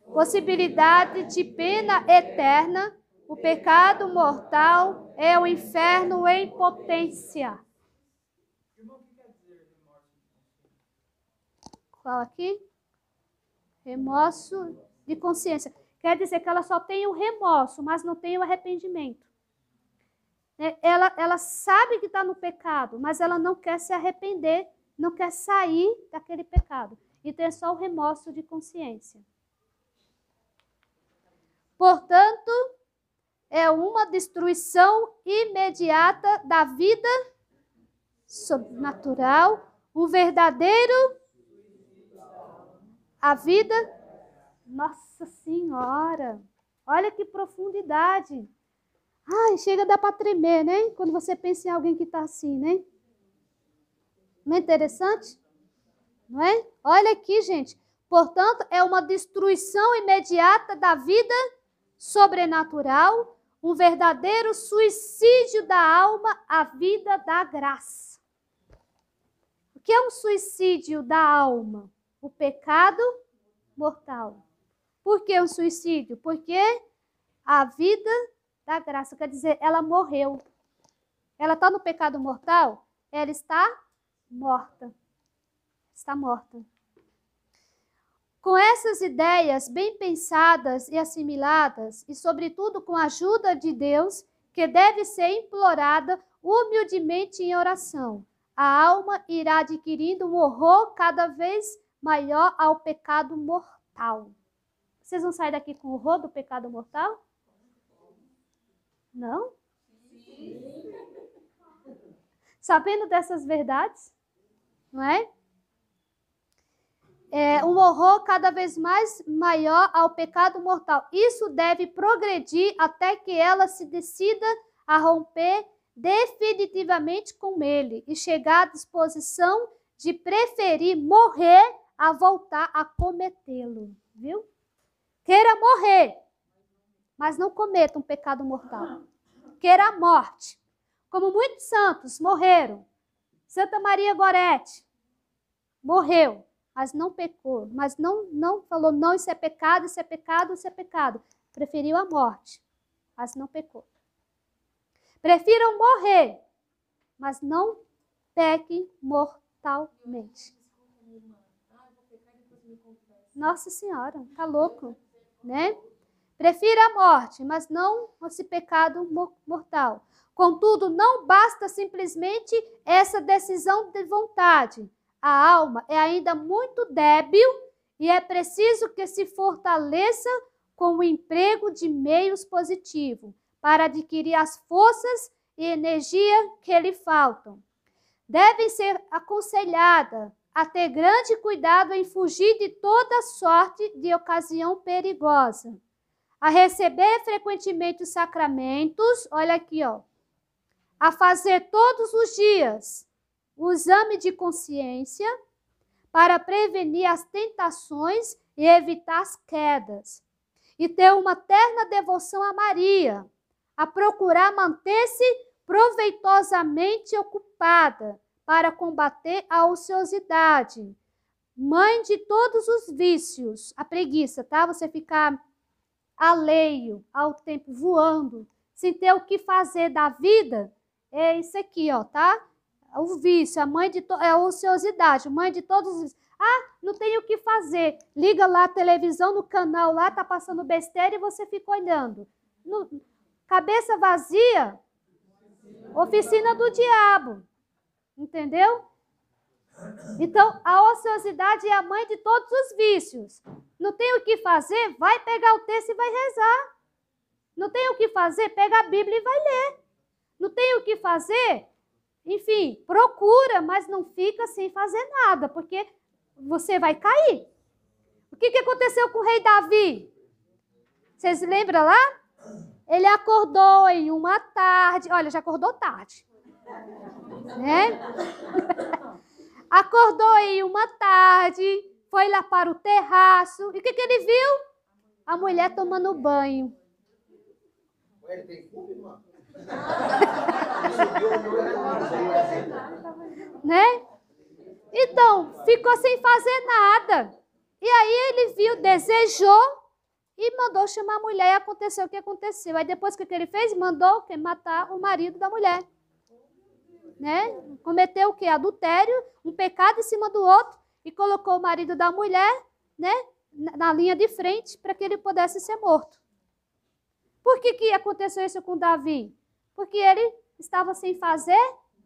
Possibilidade de pena eterna. O pecado mortal é o inferno em potência. Irmão, o que quer dizer remorso de consciência? Qual aqui? Remorso de consciência. Quer dizer que ela só tem o remorso, mas não tem o arrependimento. Ela sabe que está no pecado, mas ela não quer se arrepender, não quer sair daquele pecado. Então é só o remorso de consciência. Portanto, é uma destruição imediata da vida sobrenatural, um verdadeiro... A vida... Nossa Senhora! Olha que profundidade! Ai, chega a dar para tremer, né? Quando você pensa em alguém que está assim, né? Não é interessante? Não é? Olha aqui, gente. Portanto, é uma destruição imediata da vida sobrenatural, um verdadeiro suicídio da alma à vida da graça. O que é um suicídio da alma? O pecado mortal. Por que um suicídio? Porque a vida da graça, quer dizer, ela morreu. Ela está no pecado mortal? Ela está morta. Está morta. Com essas ideias bem pensadas e assimiladas, e sobretudo com a ajuda de Deus, que deve ser implorada humildemente em oração, a alma irá adquirindo um horror cada vez maior ao pecado mortal. Vocês vão sair daqui com o horror do pecado mortal? Não? Sim. Sabendo dessas verdades, não é? Um horror cada vez mais maior ao pecado mortal. Isso deve progredir até que ela se decida a romper definitivamente com ele e chegar à disposição de preferir morrer a voltar a cometê-lo, viu? Queira morrer, mas não cometa um pecado mortal. Queira a morte, como muitos santos morreram. Santa Maria Gorete morreu, mas não pecou, mas não falou, não, isso é pecado, isso é pecado, isso é pecado. Preferiu a morte, mas não pecou. Prefiram morrer, mas não pequem mortalmente. Nossa Senhora, tá louco, né? Prefira a morte, mas não esse pecado mortal. Contudo, não basta simplesmente essa decisão de vontade. A alma é ainda muito débil e é preciso que se fortaleça com o emprego de meios positivos para adquirir as forças e energia que lhe faltam. Deve ser aconselhada a ter grande cuidado em fugir de toda sorte de ocasião perigosa, a receber frequentemente os sacramentos, olha aqui, ó, a fazer todos os dias o exame de consciência para prevenir as tentações e evitar as quedas, e ter uma terna devoção a Maria, a procurar manter-se proveitosamente ocupada para combater a ociosidade, mãe de todos os vícios, a preguiça, tá? Você ficar alheio ao tempo, voando, sem ter o que fazer da vida, é isso aqui, ó, tá? O vício, a mãe de é a ociosidade, mãe de todos os vícios. Ah, não tem o que fazer. Liga lá a televisão no canal lá, tá passando besteira e você fica olhando. Cabeça vazia, oficina do diabo. Entendeu? Então, a ociosidade é a mãe de todos os vícios. Não tem o que fazer? Vai pegar o texto e vai rezar. Não tem o que fazer? Pega a Bíblia e vai ler. Não tem o que fazer? Enfim, procura, mas não fica sem fazer nada, porque você vai cair. O que aconteceu com o rei Davi? Vocês lembram lá? Ele acordou em uma tarde. Olha, já acordou tarde. Né? Acordou em uma tarde, foi lá para o terraço. E o que ele viu? A mulher tomando banho. Ele tem culpa, irmão? Né? Então, ficou sem fazer nada. E aí ele viu, desejou e mandou chamar a mulher e aconteceu o que aconteceu. Aí depois que ele fez, mandou matar o marido da mulher. Né? Cometeu o quê? Adultério, um pecado em cima do outro e colocou o marido da mulher, né, na linha de frente para que ele pudesse ser morto. Por que aconteceu isso com Davi? Porque ele estava sem fazer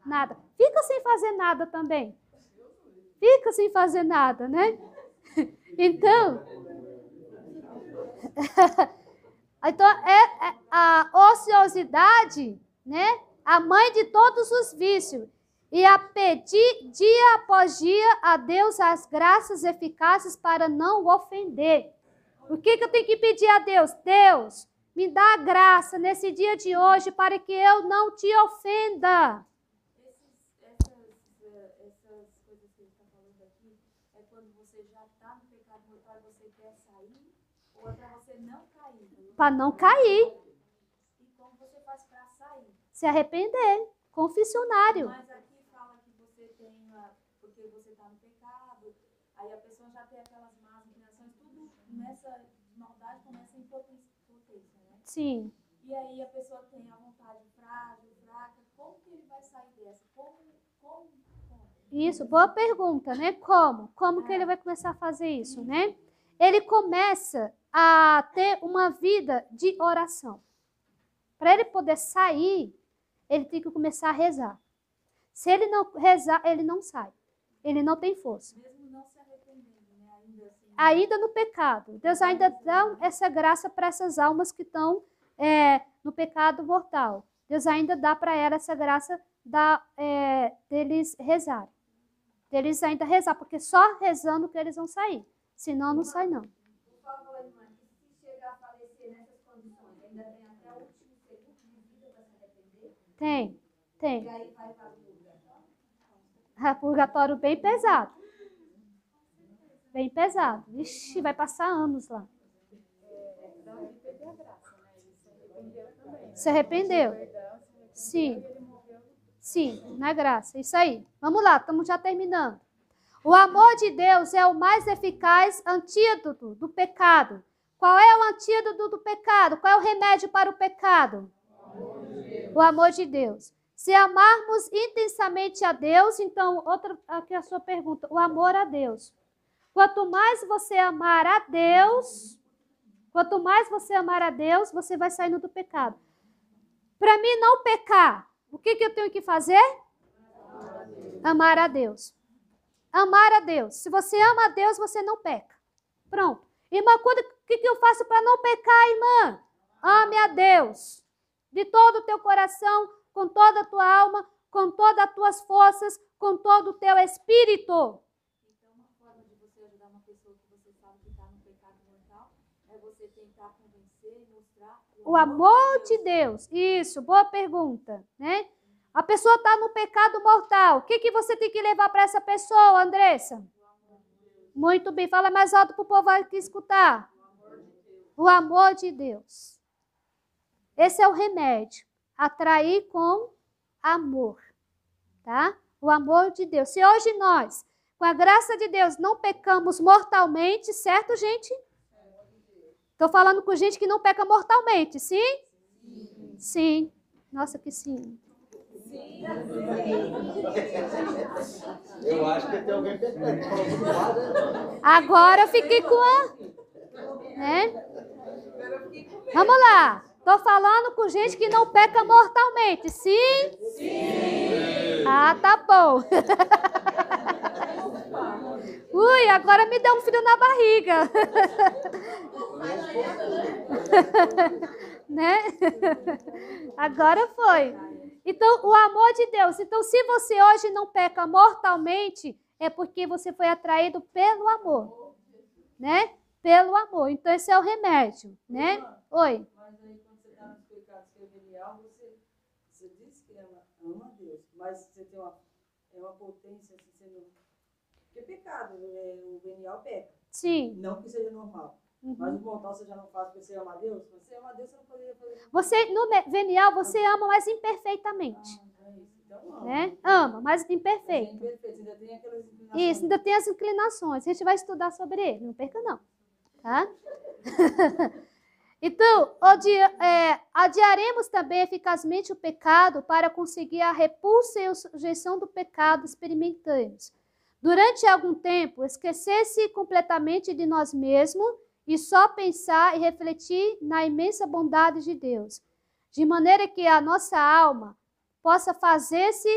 nada. Fica sem fazer nada também. Fica sem fazer nada, né? Então, a ociosidade, né? A mãe de todos os vícios, e a pedir dia após dia a Deus as graças eficazes para não o ofender. O que eu tenho que pedir a Deus? Deus, me dá a graça nesse dia de hoje para que eu não te ofenda. Essas coisas que ele está falando aqui, é quando você já está no pecado mortal e você quer sair, ou é para você não cair? Para não cair. E como você faz para sair? Se arrepender, confessionário. Mas aqui fala que você tem, porque você está no pecado, aí a pessoa já tem aquelas más inclinações, tudo nessa maldade começa em potência, né? Sim. E aí a pessoa tem a vontade frágil, fraca, como que ele vai sair dessa? Como? Isso, boa pergunta, né? Como? Como que ele vai começar a fazer isso, né? ele começa a ter uma vida de oração. Para ele poder sair, ele tem que começar a rezar. Se ele não rezar, ele não sai. Ele não tem força. Mesmo não se arrependendo, né? Ainda assim. Ainda no pecado. Deus ainda dá essa graça para essas almas que estão no pecado mortal. Deus ainda dá para elas essa graça deles rezarem. Deles ainda rezar, porque só rezando que eles vão sair. Senão, não sai, não. Por favor, irmã, se chegar a falecer nessas condições, ainda tem até o último segundo de vida para se arrepender? Tem. E aí vai para o purgatório? Purgatório bem pesado. Bem pesado. Ixi, vai passar anos lá. Davi teve a graça, né? Ele se arrependeu também. Se arrependeu? Sim. Sim, na graça. Isso aí. Vamos lá, estamos já terminando. O amor de Deus é o mais eficaz antídoto do pecado. Qual é o antídoto do pecado? Qual é o remédio para o pecado? O amor de Deus. Se amarmos intensamente a Deus, então, aqui a sua pergunta, o amor a Deus. Quanto mais você amar a Deus, você vai saindo do pecado. Para mim não pecar, o que eu tenho que fazer? Amar a Deus. Amar a Deus. Se você ama a Deus, você não peca. Pronto. Irmã, o que eu faço para não pecar, irmã? Ame a Deus. De todo o teu coração, com toda a tua alma, com todas as tuas forças, com todo o teu espírito. Então, uma forma de você ajudar uma pessoa que você sabe que está no pecado mortal é você tentar convencer e mostrar O amor de Deus. Isso, boa pergunta, né? A pessoa está no pecado mortal. O que você tem que levar para essa pessoa, Andressa? Muito bem. Fala mais alto para o povo aqui escutar. O amor de Deus. Esse é o remédio. Atrair com amor. Tá? O amor de Deus. Se hoje nós, com a graça de Deus, não pecamos mortalmente, certo, gente? Estou falando com gente que não peca mortalmente, sim? Sim. Sim. Nossa, que sim. Eu acho que tem alguém pecando. Agora eu fiquei com a... Né? Vamos lá. Estou falando com gente que não peca mortalmente. Sim? Sim. Ah, tá bom. Ui, agora me deu um frio na barriga. Né? Agora foi. Então, o amor de Deus. Então, se você hoje não peca mortalmente, é porque você foi atraído pelo amor. Né? Pelo amor. Então, esse é o remédio. Né? Oi. Mas aí, quando você está nos pecados que é venial, você diz que ama a Deus, mas você tem uma potência, assim, você não... Porque pecado, o venial peca. Sim. Não que seja normal. Uhum. Mas o mortal você já não faz porque você ama a Deus? Você ama a Deus, você não poderia fazer. Você, no venial, você ama, mas imperfeitamente. É isso. Então, ama. Né? Ama, mas É imperfeito. imperfeito, ainda tem aquelas inclinações. Isso, ainda tem as inclinações. A gente vai estudar sobre ele, não perca não. Tá? Então, adiaremos também eficazmente o pecado para conseguir a repulsa e a sujeição do pecado experimentamos. Durante algum tempo, esquecer-se completamente de nós mesmos e só pensar e refletir na imensa bondade de Deus, de maneira que a nossa alma possa fazer-se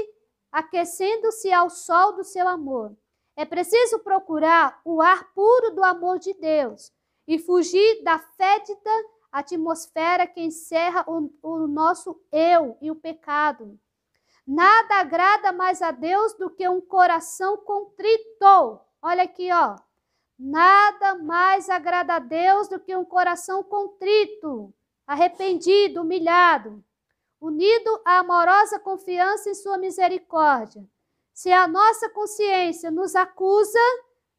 aquecendo-se ao sol do seu amor. É preciso procurar o ar puro do amor de Deus e fugir da fétida atmosfera que encerra o nosso eu e o pecado. Nada agrada mais a Deus do que um coração contrito. Olha aqui, ó. Nada mais agrada a Deus do que um coração contrito, arrependido, humilhado, unido à amorosa confiança em sua misericórdia. Se a nossa consciência nos acusa,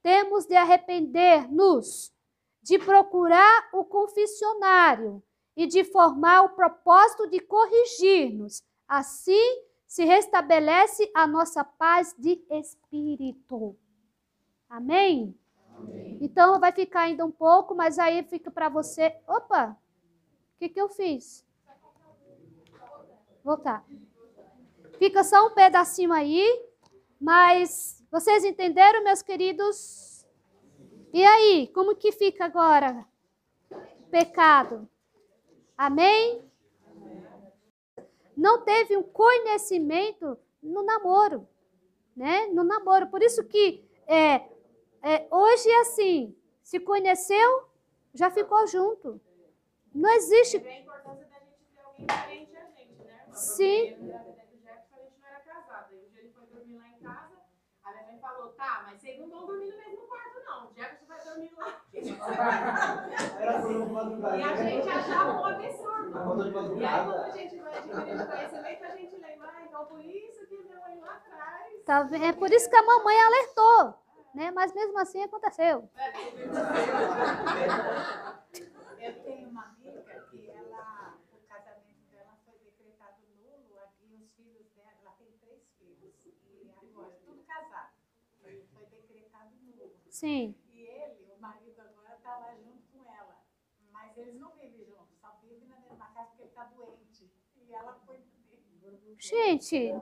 temos de arrepender-nos, de procurar o confessionário e de formar o propósito de corrigir-nos. Assim se restabelece a nossa paz de espírito. Amém? Amém. Então, vai ficar ainda um pouco, mas aí fica para você... Opa! O que eu fiz? Voltar. Fica só um pedacinho aí, mas vocês entenderam, meus queridos? E aí, como que fica agora? Pecado. Amém? Não teve um conhecimento no namoro, né? No namoro. Por isso que hoje é assim, se conheceu, já ficou junto. Não existe... É a importância da gente ter alguém diferente a gente, né? Sim. Eu engravidei do Jefferson, a gente não era casado. Aí um dia ele foi dormir lá em casa, a minha mãe falou, tá, mas vocês não vão dormir no mesmo quarto, não. O Jefferson vai dormir lá. E a gente achava um absurdo. E aí, quando a gente vai adquirindo conhecimento, a gente lembra, então por isso que minha mãe lá atrás... Tá vendo? É por isso que a mamãe alertou, né? Mas mesmo assim aconteceu. Eu tenho uma amiga que o casamento dela foi decretado nulo e os filhos dela, ela tem 3 filhos, e agora, tudo casado, foi decretado nulo. Sim. E ele, o marido agora, está lá junto com ela, mas eles não vivem juntos, só vivem na mesma casa porque ele está doente, e ela cuida dele. Gente,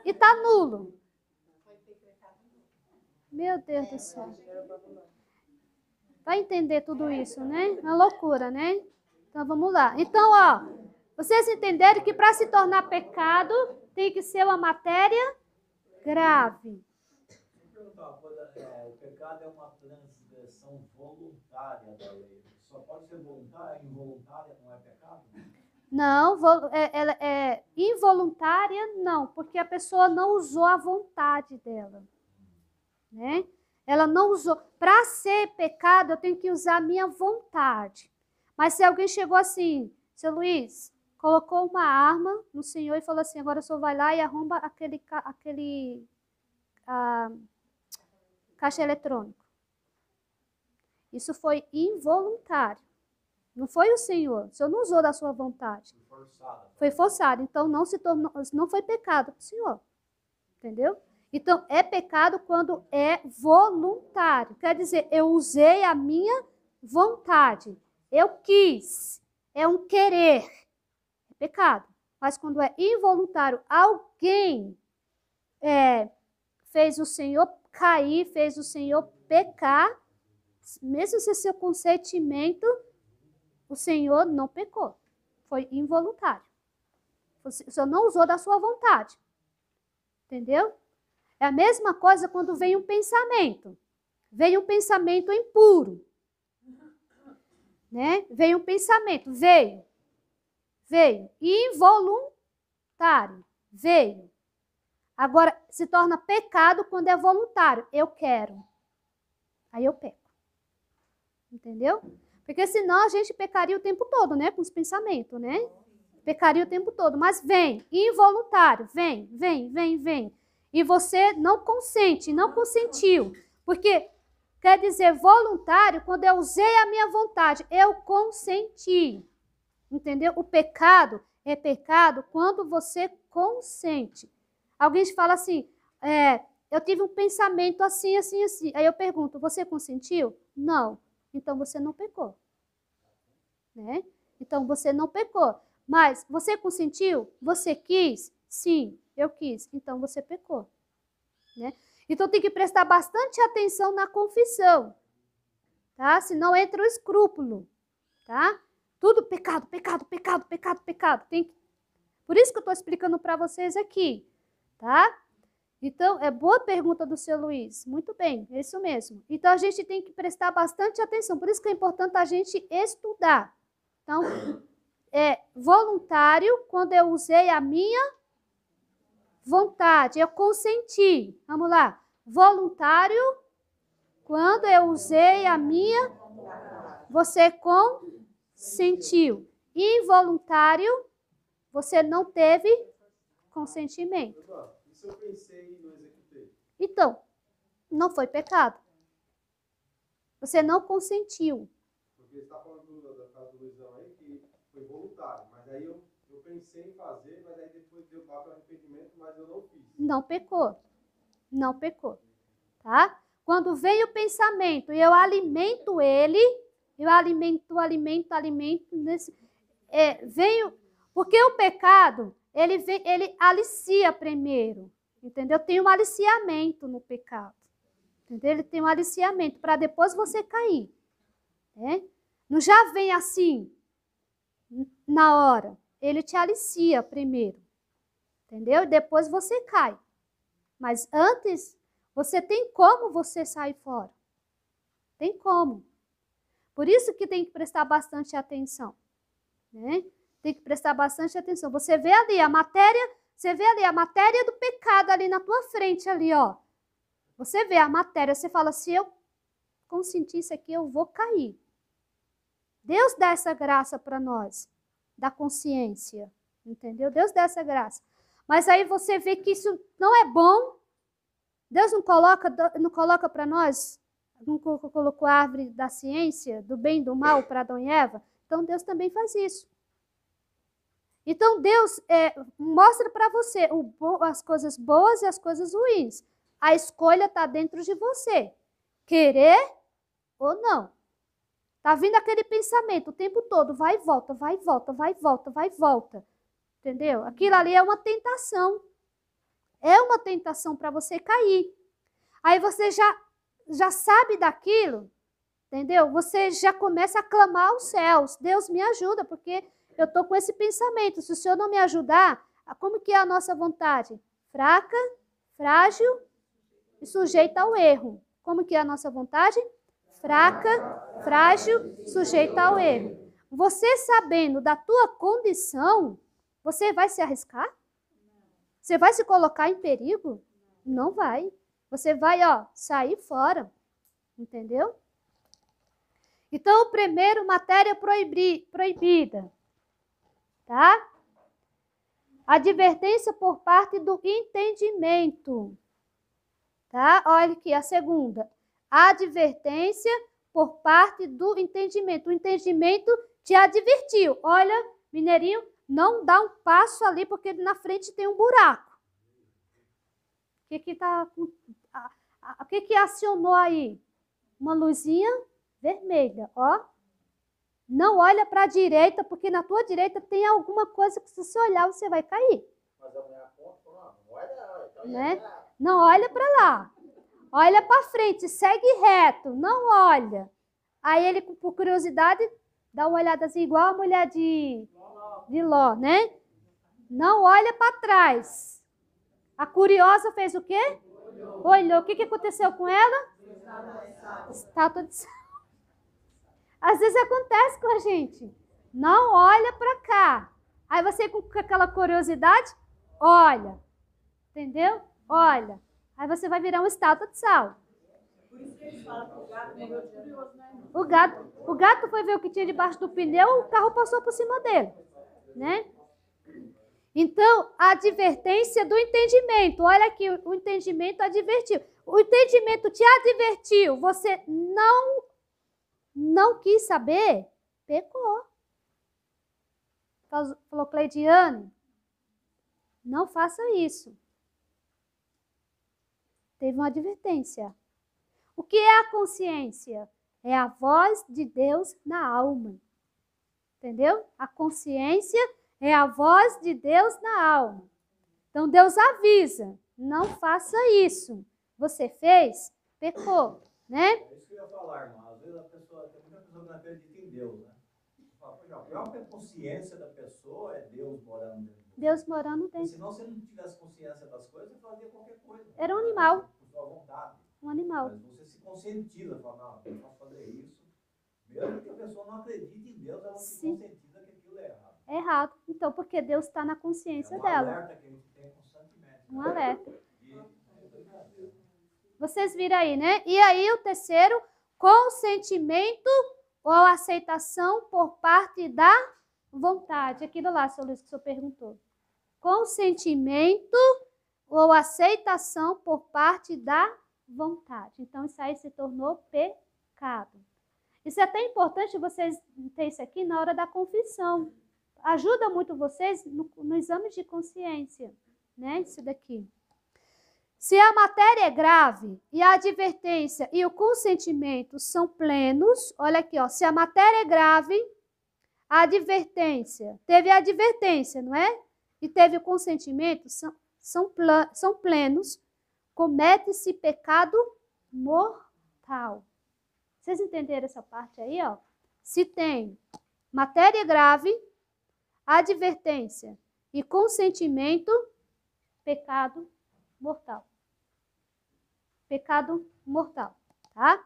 e tá nulo. Foi decretado nulo. Meu Deus do céu. Vai entender tudo isso, né? Uma loucura, né? Então, vamos lá. Então, ó, vocês entenderam que para se tornar pecado, tem que ser uma matéria grave. O pecado é uma transgressão voluntária da lei. Só pode ser voluntária, involuntária não é pecado? Não, ela é involuntária, não, porque a pessoa não usou a vontade dela, né? Ela não usou. Para ser pecado, eu tenho que usar a minha vontade. Mas se alguém chegou assim, seu Luiz, colocou uma arma no Senhor e falou assim, agora o senhor vai lá e arromba aquele caixa eletrônico. Isso foi involuntário. Não foi o Senhor. O Senhor não usou da sua vontade. Foi forçado. Então não se tornou, não foi pecado para o Senhor. Entendeu? Então, é pecado quando é voluntário. Quer dizer, eu usei a minha vontade. Eu quis. É um querer. É pecado. Mas quando é involuntário, alguém fez o Senhor cair, fez o Senhor pecar, mesmo sem seu consentimento, o Senhor não pecou. Foi involuntário. O Senhor não usou da sua vontade. Entendeu? É a mesma coisa quando vem um pensamento. Veio um pensamento impuro. Né? Veio um pensamento. Veio. Involuntário. Veio. Agora, se torna pecado quando é voluntário. Eu quero. Aí eu peco. Entendeu? Porque senão a gente pecaria o tempo todo, né? Com os pensamentos, né? Pecaria o tempo todo. Mas vem. Involuntário. Vem. E você não consente, não consentiu. Porque quer dizer voluntário quando eu usei a minha vontade. Eu consenti. Entendeu? O pecado é pecado quando você consente. Alguém fala assim, eu tive um pensamento assim. Aí eu pergunto, você consentiu? Não. Então você não pecou. Né? Então você não pecou. Mas você consentiu? Você quis? Sim, eu quis. Então você pecou. Né? Então tem que prestar bastante atenção na confissão. Tá? Senão entra o escrúpulo. Tá? Tudo pecado. Por isso que eu estou explicando para vocês aqui. Tá? Então, é boa pergunta do seu Luiz. Muito bem, é isso mesmo. Então, a gente tem que prestar bastante atenção. Por isso que é importante a gente estudar. Então, é voluntário quando eu usei a minha vontade. Eu consenti. Vamos lá. Voluntário quando eu usei a minha... Você consentiu. Involuntário, você não teve consentimento. Se eu pensei e não executei? Então, não foi pecado. Você não consentiu. Porque você está falando da casa do Luizão aí, que foi voluntário. Mas aí eu pensei em fazer, mas aí depois deu para o arrependimento, mas eu não fiz. Não pecou. Não pecou. Tá? Quando vem o pensamento e eu alimento ele, eu alimento. Porque o pecado, ele alicia primeiro. Entendeu? Tem um aliciamento no pecado. Entendeu? Ele tem um aliciamento para depois você cair. Né? Não já vem assim, na hora. Ele te alicia primeiro. Entendeu? E depois você cai. Mas antes, você tem como você sair fora. Tem como. Por isso que tem que prestar bastante atenção. Né? Tem que prestar bastante atenção. Você vê ali a matéria do pecado ali na tua frente ali, ó. Você vê a matéria, você fala, se eu consentir isso aqui, eu vou cair. Deus dá essa graça para nós, da consciência, entendeu? Deus dá essa graça. Mas aí você vê que isso não é bom. Deus não coloca para nós, não colocou a árvore da ciência, do bem e do mal para Adão e Eva. Então Deus também faz isso. Então Deus mostra para você as coisas boas e as coisas ruins. A escolha está dentro de você. Querer ou não. Está vindo aquele pensamento o tempo todo. Vai e volta, vai e volta, vai e volta, vai e volta. Entendeu? Aquilo ali é uma tentação. É uma tentação para você cair. Aí você já sabe daquilo. Entendeu? Você já começa a clamar aos céus. Deus me ajuda, porque eu estou com esse pensamento. Se o Senhor não me ajudar, como que é a nossa vontade? Fraca, frágil e sujeita ao erro. Como que é a nossa vontade? Fraca, frágil, sujeita ao erro. Você sabendo da tua condição, você vai se arriscar? Você vai se colocar em perigo? Não vai. Você vai, sair fora. Entendeu? Então, o primeiro, matéria proibida. Tá? Advertência por parte do entendimento. Tá? Olha aqui, a segunda. Advertência por parte do entendimento. O entendimento te advertiu. Olha, mineirinho, não dá um passo ali, porque na frente tem um buraco. O que acionou aí? Uma luzinha vermelha, ó. Não olha para a direita, porque na tua direita tem alguma coisa que se você olhar, você vai cair. Mas amanhã não olha, né? Não olha para lá. Olha para frente, segue reto, não olha. Aí ele, por curiosidade, dá uma olhada assim, igual a mulher de Ló, né? Não olha para trás. A curiosa fez o quê? Olhou. O que aconteceu com ela? Estátua de sal. Às vezes acontece com a gente. Não olha para cá. Aí você com aquela curiosidade, olha. Entendeu? Olha. Aí você vai virar uma estátua de sal. Por isso que eles falam que o gato morreu de curioso, né? O gato foi ver o que tinha debaixo do pneu, o carro passou por cima dele. Né? Então, a advertência do entendimento. Olha aqui, o entendimento advertiu. O entendimento te advertiu. Você não quis saber, pecou. Falou Cleidiane, não faça isso. Teve uma advertência. O que é a consciência? É a voz de Deus na alma. Entendeu? A consciência é a voz de Deus na alma. Então Deus avisa, não faça isso. Você fez, pecou, né? É isso que eu ia falar, irmão. Às vezes tem muita pessoa que não acredita em Deus, né? A própria consciência da pessoa é Deus morando dentro. Deus morando dentro. Porque senão, se ele não tivesse consciência das coisas, ele fazia qualquer coisa. Era um animal. Por sua vontade. Um animal. Mas você se conscientiza, fala, não, eu posso fazer isso. Mesmo que a pessoa não acredite em Deus, ela se conscientiza que aquilo é errado. É errado. Então, porque Deus está na consciência dela. É um alerta que a gente tem constantemente. Um alerta. Vocês viram aí, né? E aí o terceiro, consentimento ou aceitação por parte da vontade. Aquilo lá, seu Luiz, que o senhor perguntou. Consentimento ou aceitação por parte da vontade. Então, isso aí se tornou pecado. Isso é até importante vocês terem isso aqui na hora da confissão. Ajuda muito vocês no exame de consciência, né? Isso daqui. Se a matéria é grave e a advertência e o consentimento são plenos, olha aqui, ó, se a matéria é grave, a advertência, teve a advertência, não é? E teve o consentimento, são plenos, comete-se pecado mortal. Vocês entenderam essa parte aí, ó? Se tem matéria grave, advertência e consentimento, pecado mortal. Pecado mortal, tá?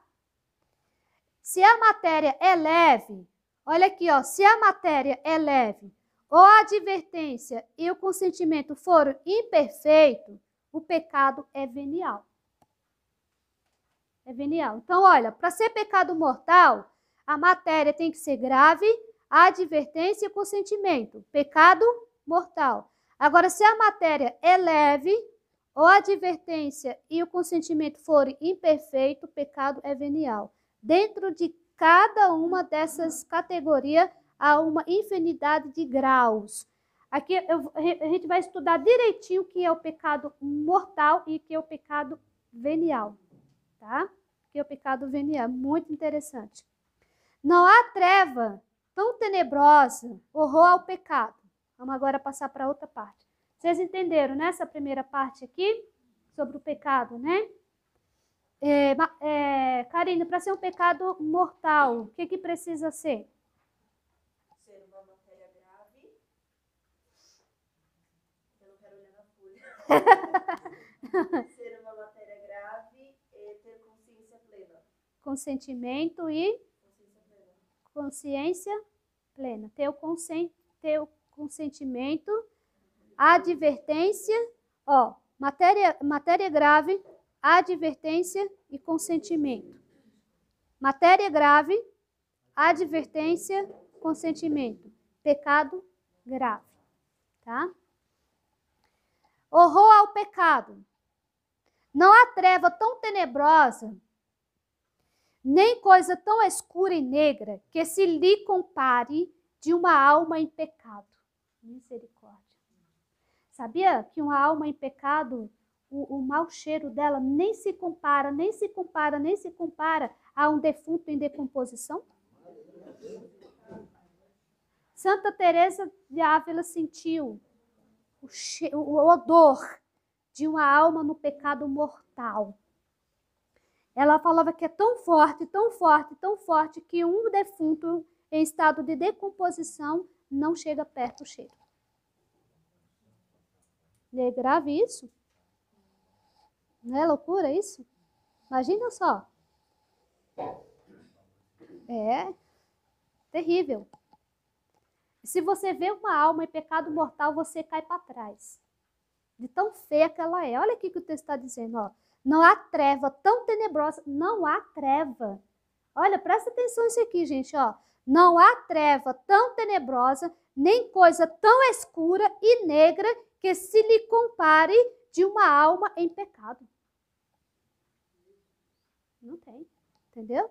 Se a matéria é leve, olha aqui, ó, se a matéria é leve, ou a advertência e o consentimento foram imperfeitos, o pecado é venial. É venial. Então, olha, para ser pecado mortal, a matéria tem que ser grave, a advertência e o consentimento. Pecado mortal. Agora, se a matéria é leve, ou a advertência e o consentimento forem imperfeitos, o pecado é venial. Dentro de cada uma dessas categorias, há uma infinidade de graus. Aqui a gente vai estudar direitinho o que é o pecado mortal e o que é o pecado venial. Tá? O que é o pecado venial. Muito interessante. Não há treva tão tenebrosa, horror ao pecado. Vamos agora passar para outra parte. Vocês entenderam nessa primeira parte aqui? Sobre o pecado, né? Karine, para ser um pecado mortal, o que precisa ser? Ser uma matéria grave. Eu não quero olhar na folha. Ser uma matéria grave e ter consciência plena. Consentimento e consciência plena. Ter o consentimento, advertência, ó, matéria grave, advertência e consentimento. Matéria grave, advertência, consentimento. Pecado grave, tá? Horror ao pecado. Não há treva tão tenebrosa, nem coisa tão escura e negra que se lhe compare de uma alma em pecado. Misericórdia. Sabia que uma alma em pecado, o mau cheiro dela nem se compara a um defunto em decomposição? Santa Teresa de Ávila sentiu o odor de uma alma no pecado mortal. Ela falava que é tão forte, tão forte, tão forte, que um defunto em estado de decomposição não chega perto do cheiro. É grave isso? Não é loucura isso? Imagina só. É terrível. Se você vê uma alma em pecado mortal, você cai para trás. De tão feia que ela é. Olha aqui que o texto está dizendo, ó. Não há treva tão tenebrosa. Não há treva. Olha, presta atenção nisso aqui, gente, ó. Não há treva tão tenebrosa, nem coisa tão escura e negra que se lhe compare de uma alma em pecado. Não tem, entendeu?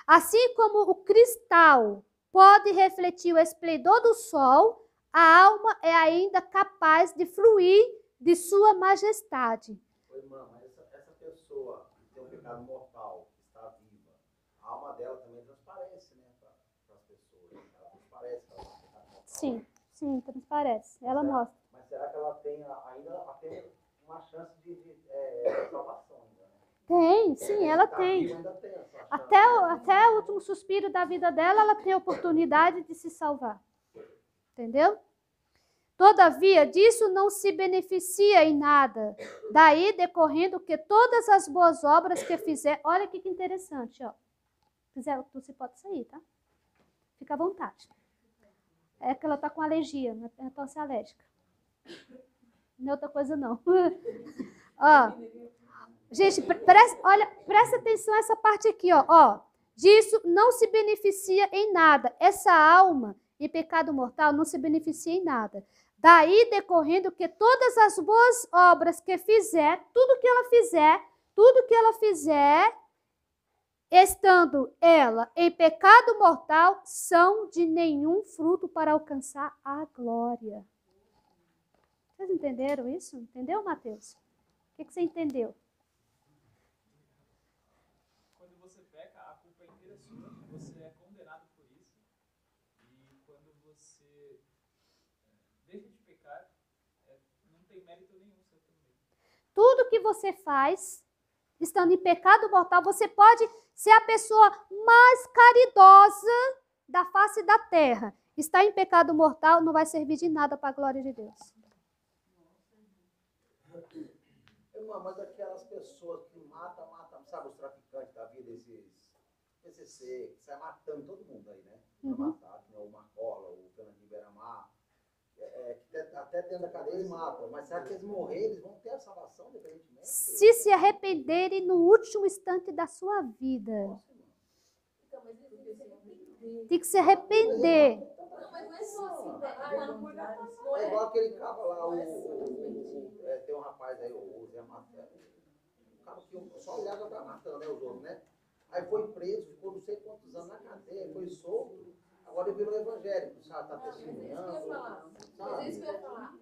Assim como o cristal pode refletir o esplendor do sol, a alma é ainda capaz de fluir de sua majestade. Oi, irmã, mas essa pessoa que tem um pecado mortal, que está viva, a alma dela também transparece, né, para as pessoas. Ela transparece para ela tem um pecado mortal. Sim, transparece. Ela mostra. Mas será que ela tem ainda uma chance de salvação? Tem, sim, ela tem. Até o último suspiro da vida dela, ela tem a oportunidade de se salvar. Entendeu? Todavia, disso não se beneficia em nada. Daí decorrendo que todas as boas obras que fizer... Olha que interessante, ó. Você pode sair, tá? Fica à vontade. É que ela tá com alergia, é tosse alérgica. Não é outra coisa, não. Ó. Gente, presta atenção nessa parte aqui, ó. Disso não se beneficia em nada. Essa alma em pecado mortal não se beneficia em nada. Daí decorrendo que todas as boas obras que fizer, tudo que ela fizer, estando ela em pecado mortal, são de nenhum fruto para alcançar a glória. Vocês entenderam isso? Entendeu, Mateus? O que você entendeu? Você é condenado por isso, e quando você deixa de pecar, não tem mérito nenhum seu também. Tudo que você faz estando em pecado mortal, você pode ser a pessoa mais caridosa da face da terra. Está em pecado mortal, não vai servir de nada para a glória de Deus. Irmã, mas aquelas pessoas que matam, sabe, os traficantes da vida, esses PCC, que sai matando todo mundo aí, né? Pra matar, que nem o Marcola, o Fernando de Iberamar, que até dentro da cadeia eles matam, mas será que eles morrerem, eles vão ter a salvação, independentemente? Se arrependerem no último instante da sua vida. Nossa, irmão. Então, mas eles têm que se arrepender. Tem que se arrepender. Não, mas não é só assim, Não é igual aquele cabo lá, tem um rapaz aí, o Zé Marcelo, o cabo que só olhava pra matando, né, os outros, né? Aí foi preso, ficou não sei quantos anos na cadeia, foi solto, agora ele virou evangélico, sabe? Tá testemunhando. Mas é isso que eu ia falar.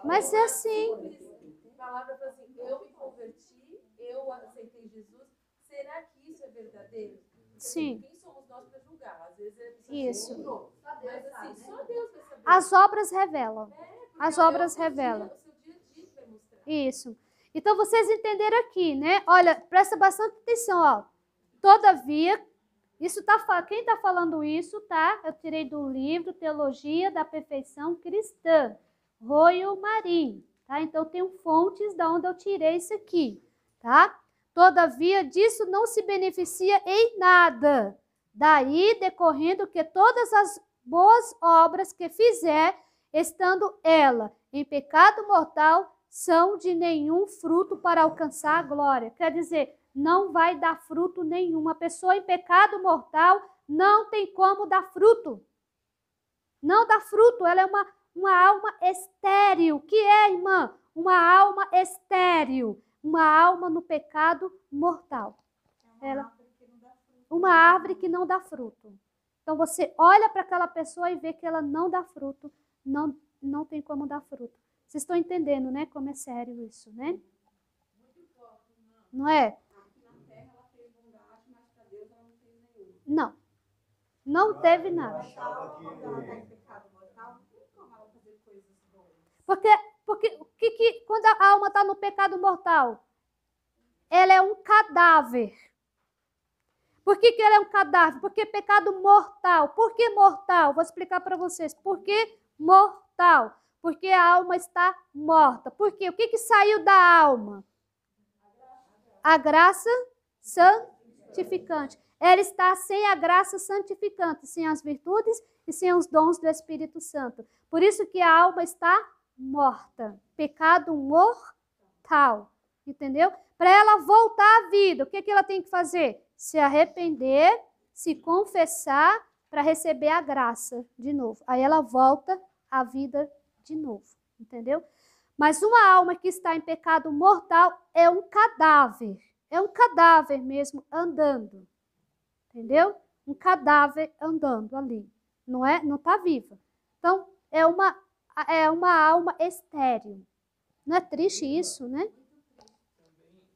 Mas é assim. A palavra fala assim, eu me converti, eu aceitei Jesus. Será que isso é verdadeiro? Sim. Quem somos nós para julgar? Às vezes é Isso. Mas assim, só Deus vai saber. As obras revelam. As obras revelam. O seu dia a dia vai mostrar. Isso. Então, vocês entenderam aqui, né? Olha, presta bastante atenção, ó. Todavia, isso tá, quem está falando isso, tá? Eu tirei do livro Teologia da Perfeição Cristã, Royal Marim, tá? Então, tem fontes da onde eu tirei isso aqui, tá? Todavia, disso não se beneficia em nada. Daí, decorrendo que todas as boas obras que fizer, estando ela em pecado mortal, são de nenhum fruto para alcançar a glória. Quer dizer, não vai dar fruto nenhum. A pessoa em pecado mortal não tem como dar fruto. Não dá fruto. Ela é uma alma estéril. O que é, irmã? Uma alma estéril. Uma alma no pecado mortal. Uma árvore que não dá fruto. Então, você olha para aquela pessoa e vê que ela não dá fruto. Não tem como dar fruto. Vocês estão entendendo, né? Como é sério isso, né? Não é? Aqui na terra ela fez bondade, mas para Deus ela não fez nenhuma. Não. Não teve nada. Mas a alma, quando ela está em pecado mortal, não tem como ela fazer coisas boas. Porque quando a alma está no pecado mortal, ela é um cadáver. Por que ela é um cadáver? Porque pecado mortal. Por que mortal? Vou explicar para vocês. Por que mortal? Porque a alma está morta. Por quê? O que saiu da alma? A graça santificante. Ela está sem a graça santificante, sem as virtudes e sem os dons do Espírito Santo. Por isso que a alma está morta. Pecado mortal. Entendeu? Para ela voltar à vida, o que ela tem que fazer? Se arrepender, se confessar para receber a graça de novo. Aí ela volta à vida de novo, entendeu? Mas uma alma que está em pecado mortal é um cadáver mesmo andando, entendeu? Um cadáver andando ali, não está viva. Então, é uma alma estéril. Não é triste isso, né? Também,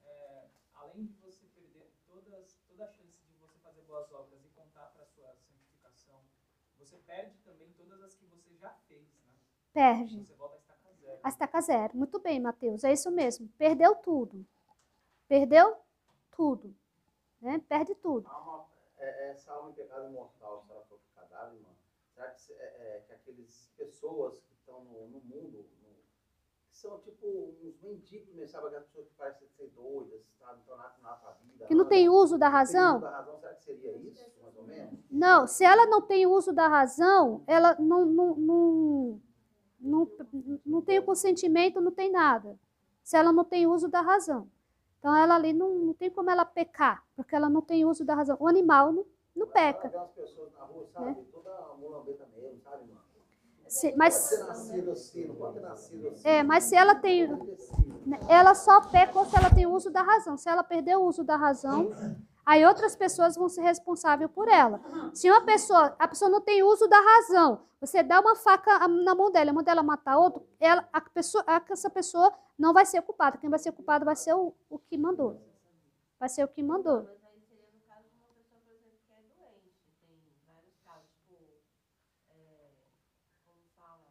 além de você perder toda a chance de você fazer boas obras e contar para a sua santificação, você perde também todas as que você já fez, né? Perde. Você volta a estaca zero. A estaca zero. Muito bem, Mateus. É isso mesmo. Perdeu tudo. Perdeu tudo. Né? Perde tudo. Essa alma em pecado mortal, se ela for pro cadáver, irmão, será que aquelas pessoas que estão no mundo, que são tipo uns mendigos, né? Sabe? Aquelas pessoas que parecem ser doidas, sabe? Estão na vida. Que não tem uso da razão? Será que seria isso, mais ou menos? Não, se ela não tem uso da razão, ela não tem o consentimento, não tem nada. Se ela não tem uso da razão. Então, ela ali não tem como ela pecar, porque ela não tem uso da razão. O animal não peca. Tem umas pessoas na rua, sabe? Né? Toda mulambeta mesmo, sabe, mano? Mas, Pode ter nascido assim, não pode ter nascido assim. mas se ela tem... Ela só peca ou se ela tem uso da razão. Se ela perder o uso da razão, aí outras pessoas vão ser responsáveis por ela. Se a pessoa não tem uso da razão, você dá uma faca na mão dela, a mão dela matar outro, essa pessoa não vai ser culpada. Quem vai ser culpado vai ser o que mandou. Vai ser o que mandou. Mas aí seria no caso de uma pessoa, por exemplo, que é doente. Tem vários casos, tipo, como fala,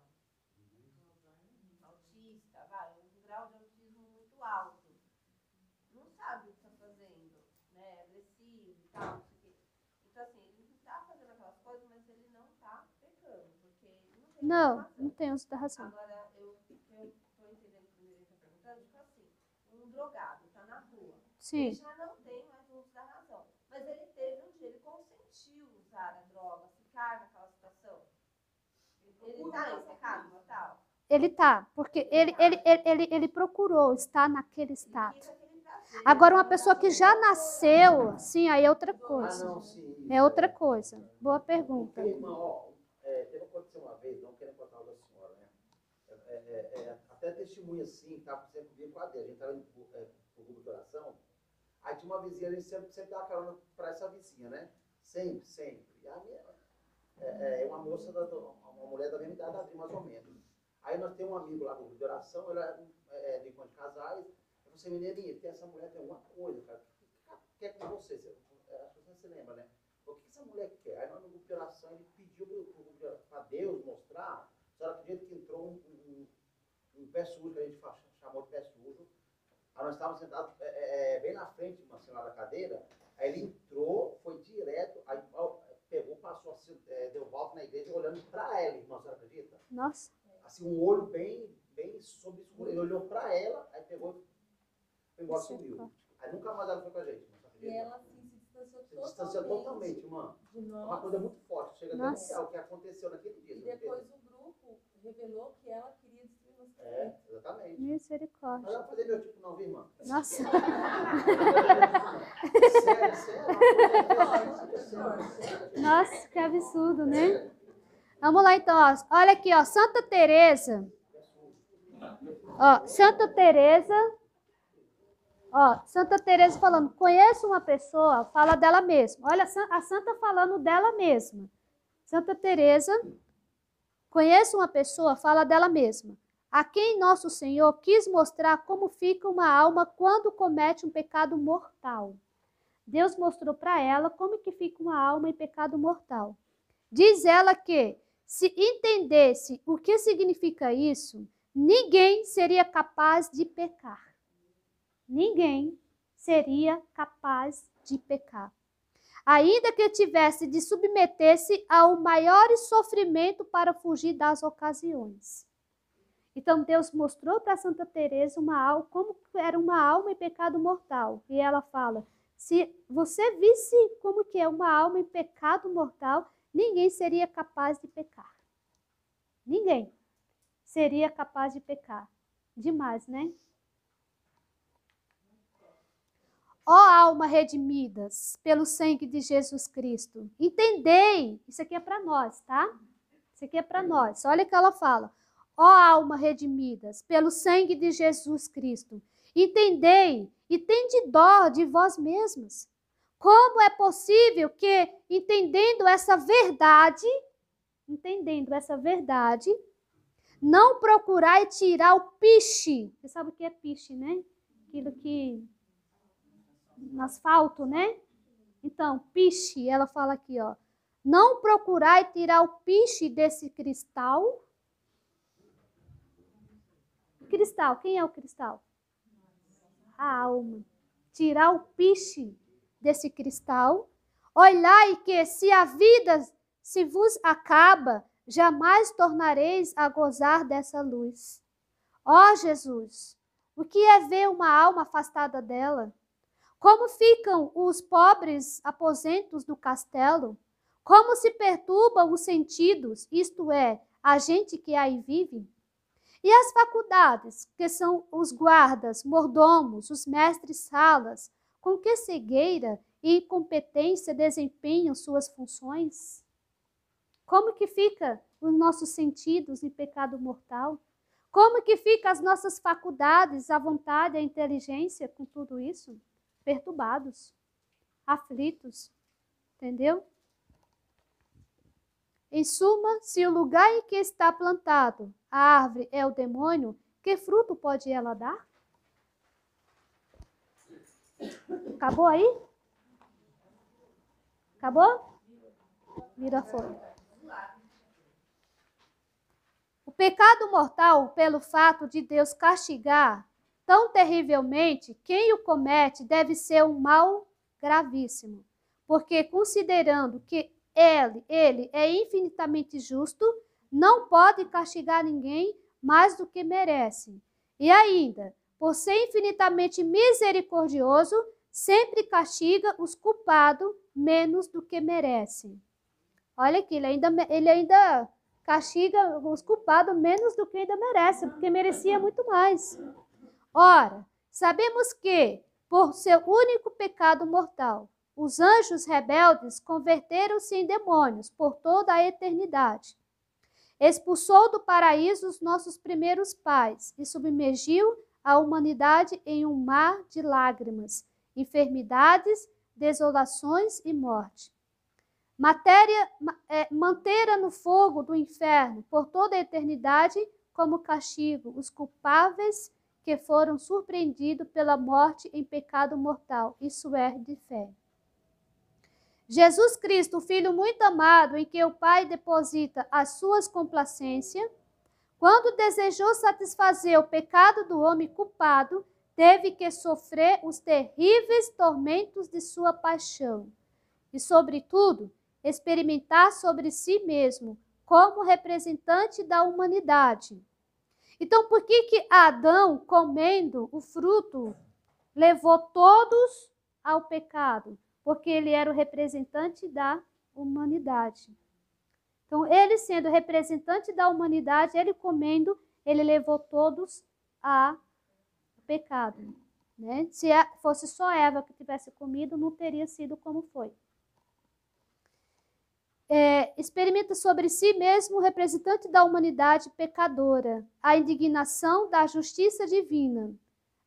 autista, um grau de autismo muito alto. Não tal, não sei o quê. Então, assim, ele não está fazendo aquelas coisas, mas ele não está pecando, porque ele não tem Não, não tem uso da razão. Agora, eu estou entendendo que ele está perguntando, tipo assim, um drogado está na rua. Sim. Ele já não tem mais uso da razão. Mas ele teve um dia, ele consentiu usar a droga, ficar naquela situação. Ele está em pecado mortal? Ele tá, porque ele procurou estar naquele estado. Agora, uma pessoa que já nasceu, sim, aí é outra coisa. não, sim. É outra coisa. Boa pergunta. Porque, irmão, ó, teve acontecido uma vez, não querendo contar da senhora, né? Até testemunha assim, tá sempre comigo com a dele. A gente estava no grupo de oração, aí tinha uma vizinha, a gente sempre dava carona para essa vizinha, né? Sempre. E a minha, uma moça, uma mulher da mesma idade, assim, mais ou menos. Aí nós temos um amigo lá do grupo de oração, ele é de encontro de casais. Eu falei assim, menina, essa mulher tem alguma coisa, cara. O que quer com você? Acho que você lembra, né? O que essa mulher quer? Aí nós no grupo de oração, ele pediu para Deus mostrar. A senhora acredita que entrou um pé sujo, que a gente chamou de pé sujo. Aí nós estávamos sentados bem na frente, uma senhora da cadeira. Aí ele entrou, foi direto, aí pegou, passou assim, deu volta na igreja olhando para ela, irmã, a senhora acredita? Nossa. Assim, um olho bem sob escuro. Ele olhou para ela, aí pegou e foi embora, sumiu. Aí nunca mais ela foi com a gente, irmã, E ela assim, se distanciou totalmente, irmã. de nós. É uma coisa muito forte. Chega a denunciar o que aconteceu naquele dia. E depois o grupo revelou que ela queria destruir nosso casamento. Exatamente. Misericórdia. Mas ela não fazer meu tipo não, viu, irmã? Nossa. Sério. Nossa, que absurdo, né? Vamos lá, então. Ó. Olha aqui, ó. Santa Teresa. Ó, Santa Teresa. Ó, Santa Teresa falando, conheço uma pessoa, fala dela mesma. Olha, a santa falando dela mesma. Santa Teresa, conheço uma pessoa, fala dela mesma. A quem nosso Senhor quis mostrar como fica uma alma quando comete um pecado mortal. Deus mostrou para ela como que fica uma alma em pecado mortal. Diz ela que, se entendesse o que significa isso, ninguém seria capaz de pecar. Ninguém seria capaz de pecar. Ainda que tivesse de submeter-se ao maior sofrimento para fugir das ocasiões. Então Deus mostrou para Santa Teresa como era uma alma em pecado mortal. E ela fala, se você visse como que é uma alma em pecado mortal, ninguém seria capaz de pecar. Ninguém seria capaz de pecar. Demais, né? Ó alma redimidas pelo sangue de Jesus Cristo, entendei, isso aqui é para nós, tá? Isso aqui é para nós. Olha o que ela fala. Ó alma redimidas pelo sangue de Jesus Cristo, entendei e tende dó de vós mesmas. Como é possível que, entendendo essa verdade, não procurai tirar o piche. Você sabe o que é piche, né? Aquilo que no asfalto, né? Então, piche, ela fala aqui, ó. Não procurai tirar o piche desse cristal. Cristal, quem é o cristal? A alma. Tirar o piche desse cristal. Olhai que se a vida se vos acaba, jamais tornareis a gozar dessa luz. Ó Jesus, o que é ver uma alma afastada dela? Como ficam os pobres aposentos do castelo? Como se perturbam os sentidos, isto é, a gente que aí vive? E as faculdades, que são os guardas, mordomos, os mestres-salas, com que cegueira e incompetência desempenham suas funções? Como que fica os nossos sentidos em pecado mortal? Como que ficam as nossas faculdades, a vontade, a inteligência com tudo isso? Perturbados, aflitos, entendeu? Em suma, se o lugar em que está plantado a árvore é o demônio, que fruto pode ela dar? Acabou aí? Acabou? Vira fora. O pecado mortal, pelo fato de Deus castigar tão terrivelmente, quem o comete deve ser um mal gravíssimo. porque considerando que ele é infinitamente justo, não pode castigar ninguém mais do que merece. E ainda, por ser infinitamente misericordioso, sempre castiga os culpados menos do que merecem. Olha aqui, ele ainda castiga os culpados menos do que ainda merece, porque merecia muito mais. Ora, sabemos que, por seu único pecado mortal, os anjos rebeldes converteram-se em demônios por toda a eternidade. Expulsou do paraíso os nossos primeiros pais e submergiu a humanidade em um mar de lágrimas, enfermidades, desolações e morte. Mantera no fogo do inferno por toda a eternidade como castigo os culpáveis que foram surpreendidos pela morte em pecado mortal, isso é, de fé. Jesus Cristo, o Filho muito amado, em que o Pai deposita as suas complacências, quando desejou satisfazer o pecado do homem culpado, teve que sofrer os terríveis tormentos de sua paixão e, sobretudo, experimentar sobre si mesmo como representante da humanidade. Então, por que Adão, comendo o fruto, levou todos ao pecado? Porque ele era o representante da humanidade. Então, ele sendo representante da humanidade, ele comendo, ele levou todos ao pecado. Né? Se fosse só Eva que tivesse comido, não teria sido como foi. Experimenta sobre si mesmo o representante da humanidade pecadora, a indignação da justiça divina,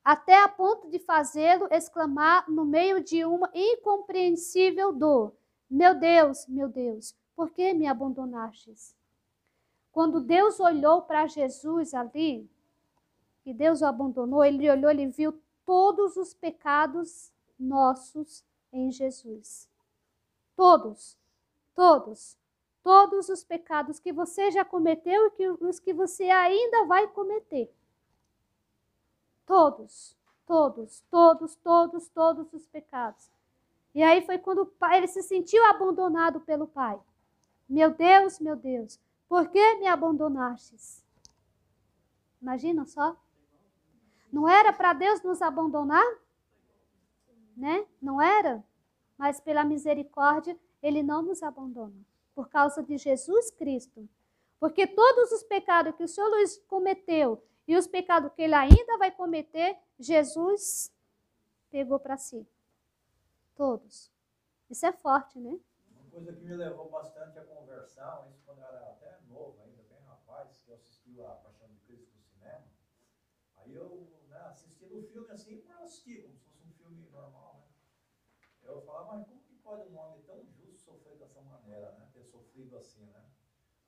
até a ponto de fazê-lo exclamar no meio de uma incompreensível dor: meu Deus, por que me abandonastes? Quando Deus olhou para Jesus ali, que Deus o abandonou, ele olhou, ele viu todos os pecados nossos em Jesus. Todos os pecados que você já cometeu e os que você ainda vai cometer. Todos os pecados. E aí foi quando o pai, ele se sentiu abandonado pelo pai. Meu Deus, por que me abandonastes? Imagina só. Não era para Deus nos abandonar? Né? Não era? Mas pela misericórdia, ele não nos abandona. Por causa de Jesus Cristo. Porque todos os pecados que o Senhor Luiz cometeu e os pecados que ele ainda vai cometer, Jesus pegou para si. Todos. Isso é forte, né? Uma coisa que me levou bastante à conversão, isso quando eu era até novo ainda, bem rapaz, que eu assisti a Paixão de Cristo no cinema. Aí eu assisti no filme assim, por assistir, como se fosse um filme normal, né? Eu falava, mas como que pode um homem tão justo sofrer dessa maneira, né? Ter sofrido assim, né?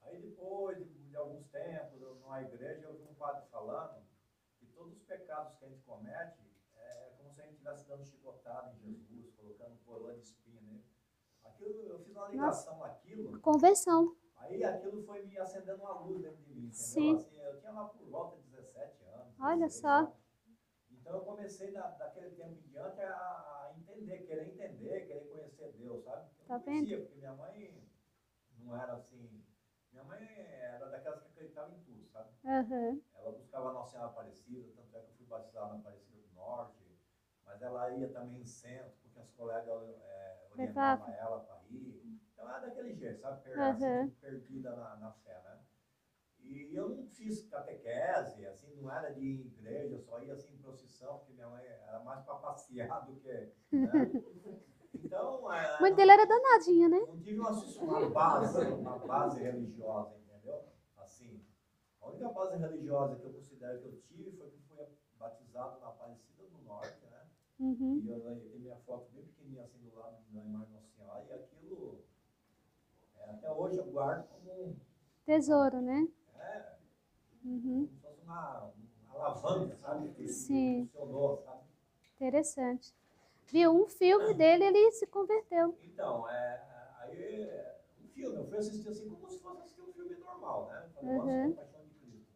Aí depois de alguns tempos, numa igreja, eu vi um padre falando que todos os pecados que a gente comete é como se a gente estivesse dando chicotada em Jesus, colocando coroa de espinho nele. Aquilo, eu fiz uma ligação naquilo. Conversão. Aí aquilo foi me acendendo uma luz dentro de mim, entendeu? Sim. Assim, eu tinha lá por volta de 17 anos. Olha 16 só. anos. Então eu comecei daquele tempo em diante a entender, querer conhecer Deus, sabe? Eu Tá não conhecia, vendo? porque minha mãe não era assim. Minha mãe era daquelas que acreditava em tudo, sabe? Uhum. Ela buscava a Nossa Senhora Aparecida, tanto é que eu fui batizado na Aparecida do Norte, mas ela ia também em centro, porque as colegas orientavam ela para ir. Então era daquele jeito, sabe? Assim, perdida na fé, né? E eu não fiz catequese, assim, não era de ir em igreja, eu só ia assim em procissão, porque minha mãe era mais para passear do que. Né? Então. A mãe dele era danadinha, né? Não tive uma base religiosa, entendeu? Assim, a única base religiosa que eu considero que eu tive foi que eu fui batizado na Aparecida do Norte, né? Uhum. E eu tenho minha foto bem pequenininha assim do lado da imagem Nossa Senhora, e aquilo, até hoje eu guardo como um tesouro, né? Como se fosse uma alavanca, sabe? Que Sim. funcionou, sabe? Interessante. Viu um filme dele, ele se converteu. Então, aí, um filme, eu fui assistir assim como se fosse assistir um filme normal, né? Eu falei, nossa, que Paixão de Cristo.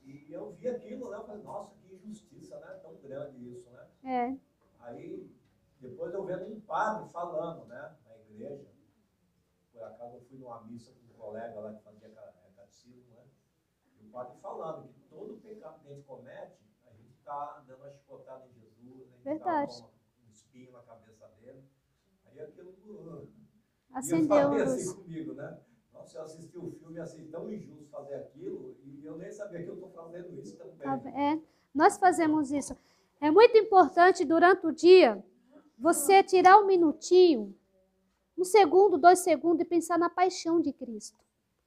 E eu vi aquilo, né? Eu falei, nossa, que injustiça, né? Tão grande isso, né? É. Aí, depois eu vendo um padre padre falando, né, na igreja. Por acaso eu fui numa missa com um colega lá que fazia catecismo, né? E o padre falando que todo pecado que a gente comete, a gente está dando uma chicotada em Jesus, a gente está com um espinho na cabeça dele. Aí aquilo acendeu e eu falei assim comigo, né? Nossa, eu assisti o filme assim, tão injusto fazer aquilo, e eu nem sabia que eu estou fazendo isso também. Nós fazemos isso. É muito importante durante o dia você tirar um minutinho, 1 segundo, 2 segundos, e pensar na paixão de Cristo.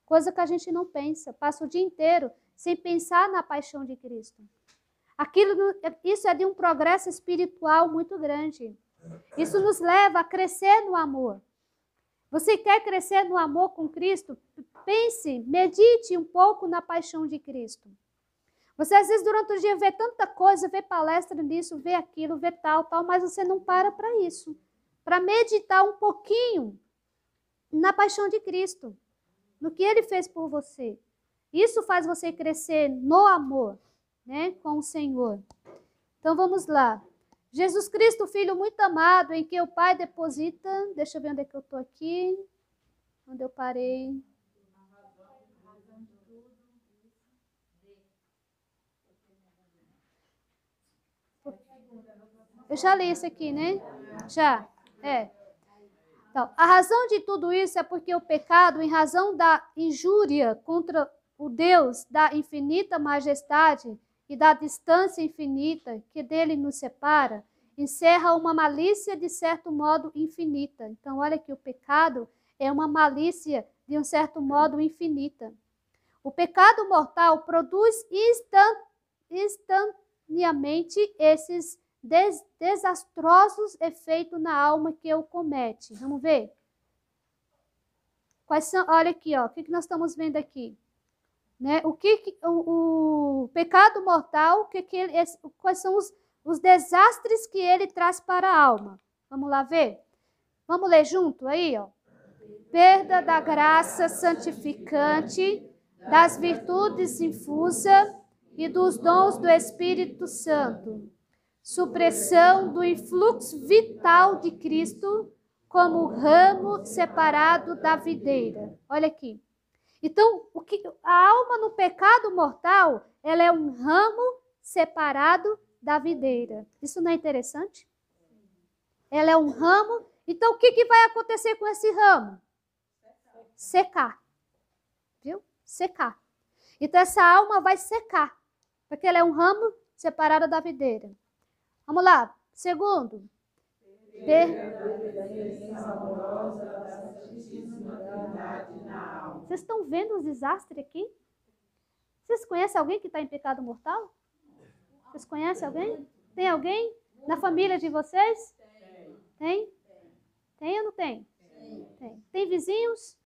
Coisa que a gente não pensa. Passa o dia inteiro sem pensar na paixão de Cristo. Isso é de um progresso espiritual muito grande. Isso nos leva a crescer no amor. Você quer crescer no amor com Cristo? Pense, medite um pouco na paixão de Cristo. Você às vezes durante o dia vê tanta coisa, vê palestra nisso, vê aquilo, vê tal, mas você não para isso. Para meditar um pouquinho na paixão de Cristo, no que Ele fez por você. Isso faz você crescer no amor, né, com o Senhor. Então vamos lá. Jesus Cristo, Filho muito amado, em que o Pai deposita... Deixa eu ver onde é que eu estou aqui. Onde eu parei. Eu já li isso aqui, né? Já. Então, a razão de tudo isso é porque o pecado, em razão da injúria contra o Deus da infinita majestade e da distância infinita que dele nos separa, encerra uma malícia de certo modo infinita. Então, olha que o pecado é uma malícia de um certo modo infinita. O pecado mortal produz instantaneamente esses desastrosos efeitos na alma que o comete. Vamos ver? Quais são? Olha aqui, ó, o que nós estamos vendo aqui? Né? O pecado mortal, quais são os desastres que ele traz para a alma? Vamos lá ver? Vamos ler junto aí, ó. Perda da graça santificante, das virtudes infusas e dos dons do Espírito Santo. Supressão do influxo vital de Cristo como ramo separado da videira. Olha aqui. Então, a alma no pecado mortal, ela é um ramo separado da videira. Isso não é interessante? Ela é um ramo. Então, o que vai acontecer com esse ramo? Secar. Viu? Secar. Então, essa alma vai secar, porque ela é um separado da videira. Vamos lá. Segundo. Vocês estão vendo os desastres aqui? Vocês conhecem alguém que está em pecado mortal? Vocês conhecem alguém? Tem alguém na família de vocês? Tem? Tem ou não tem? Tem. Tem vizinhos?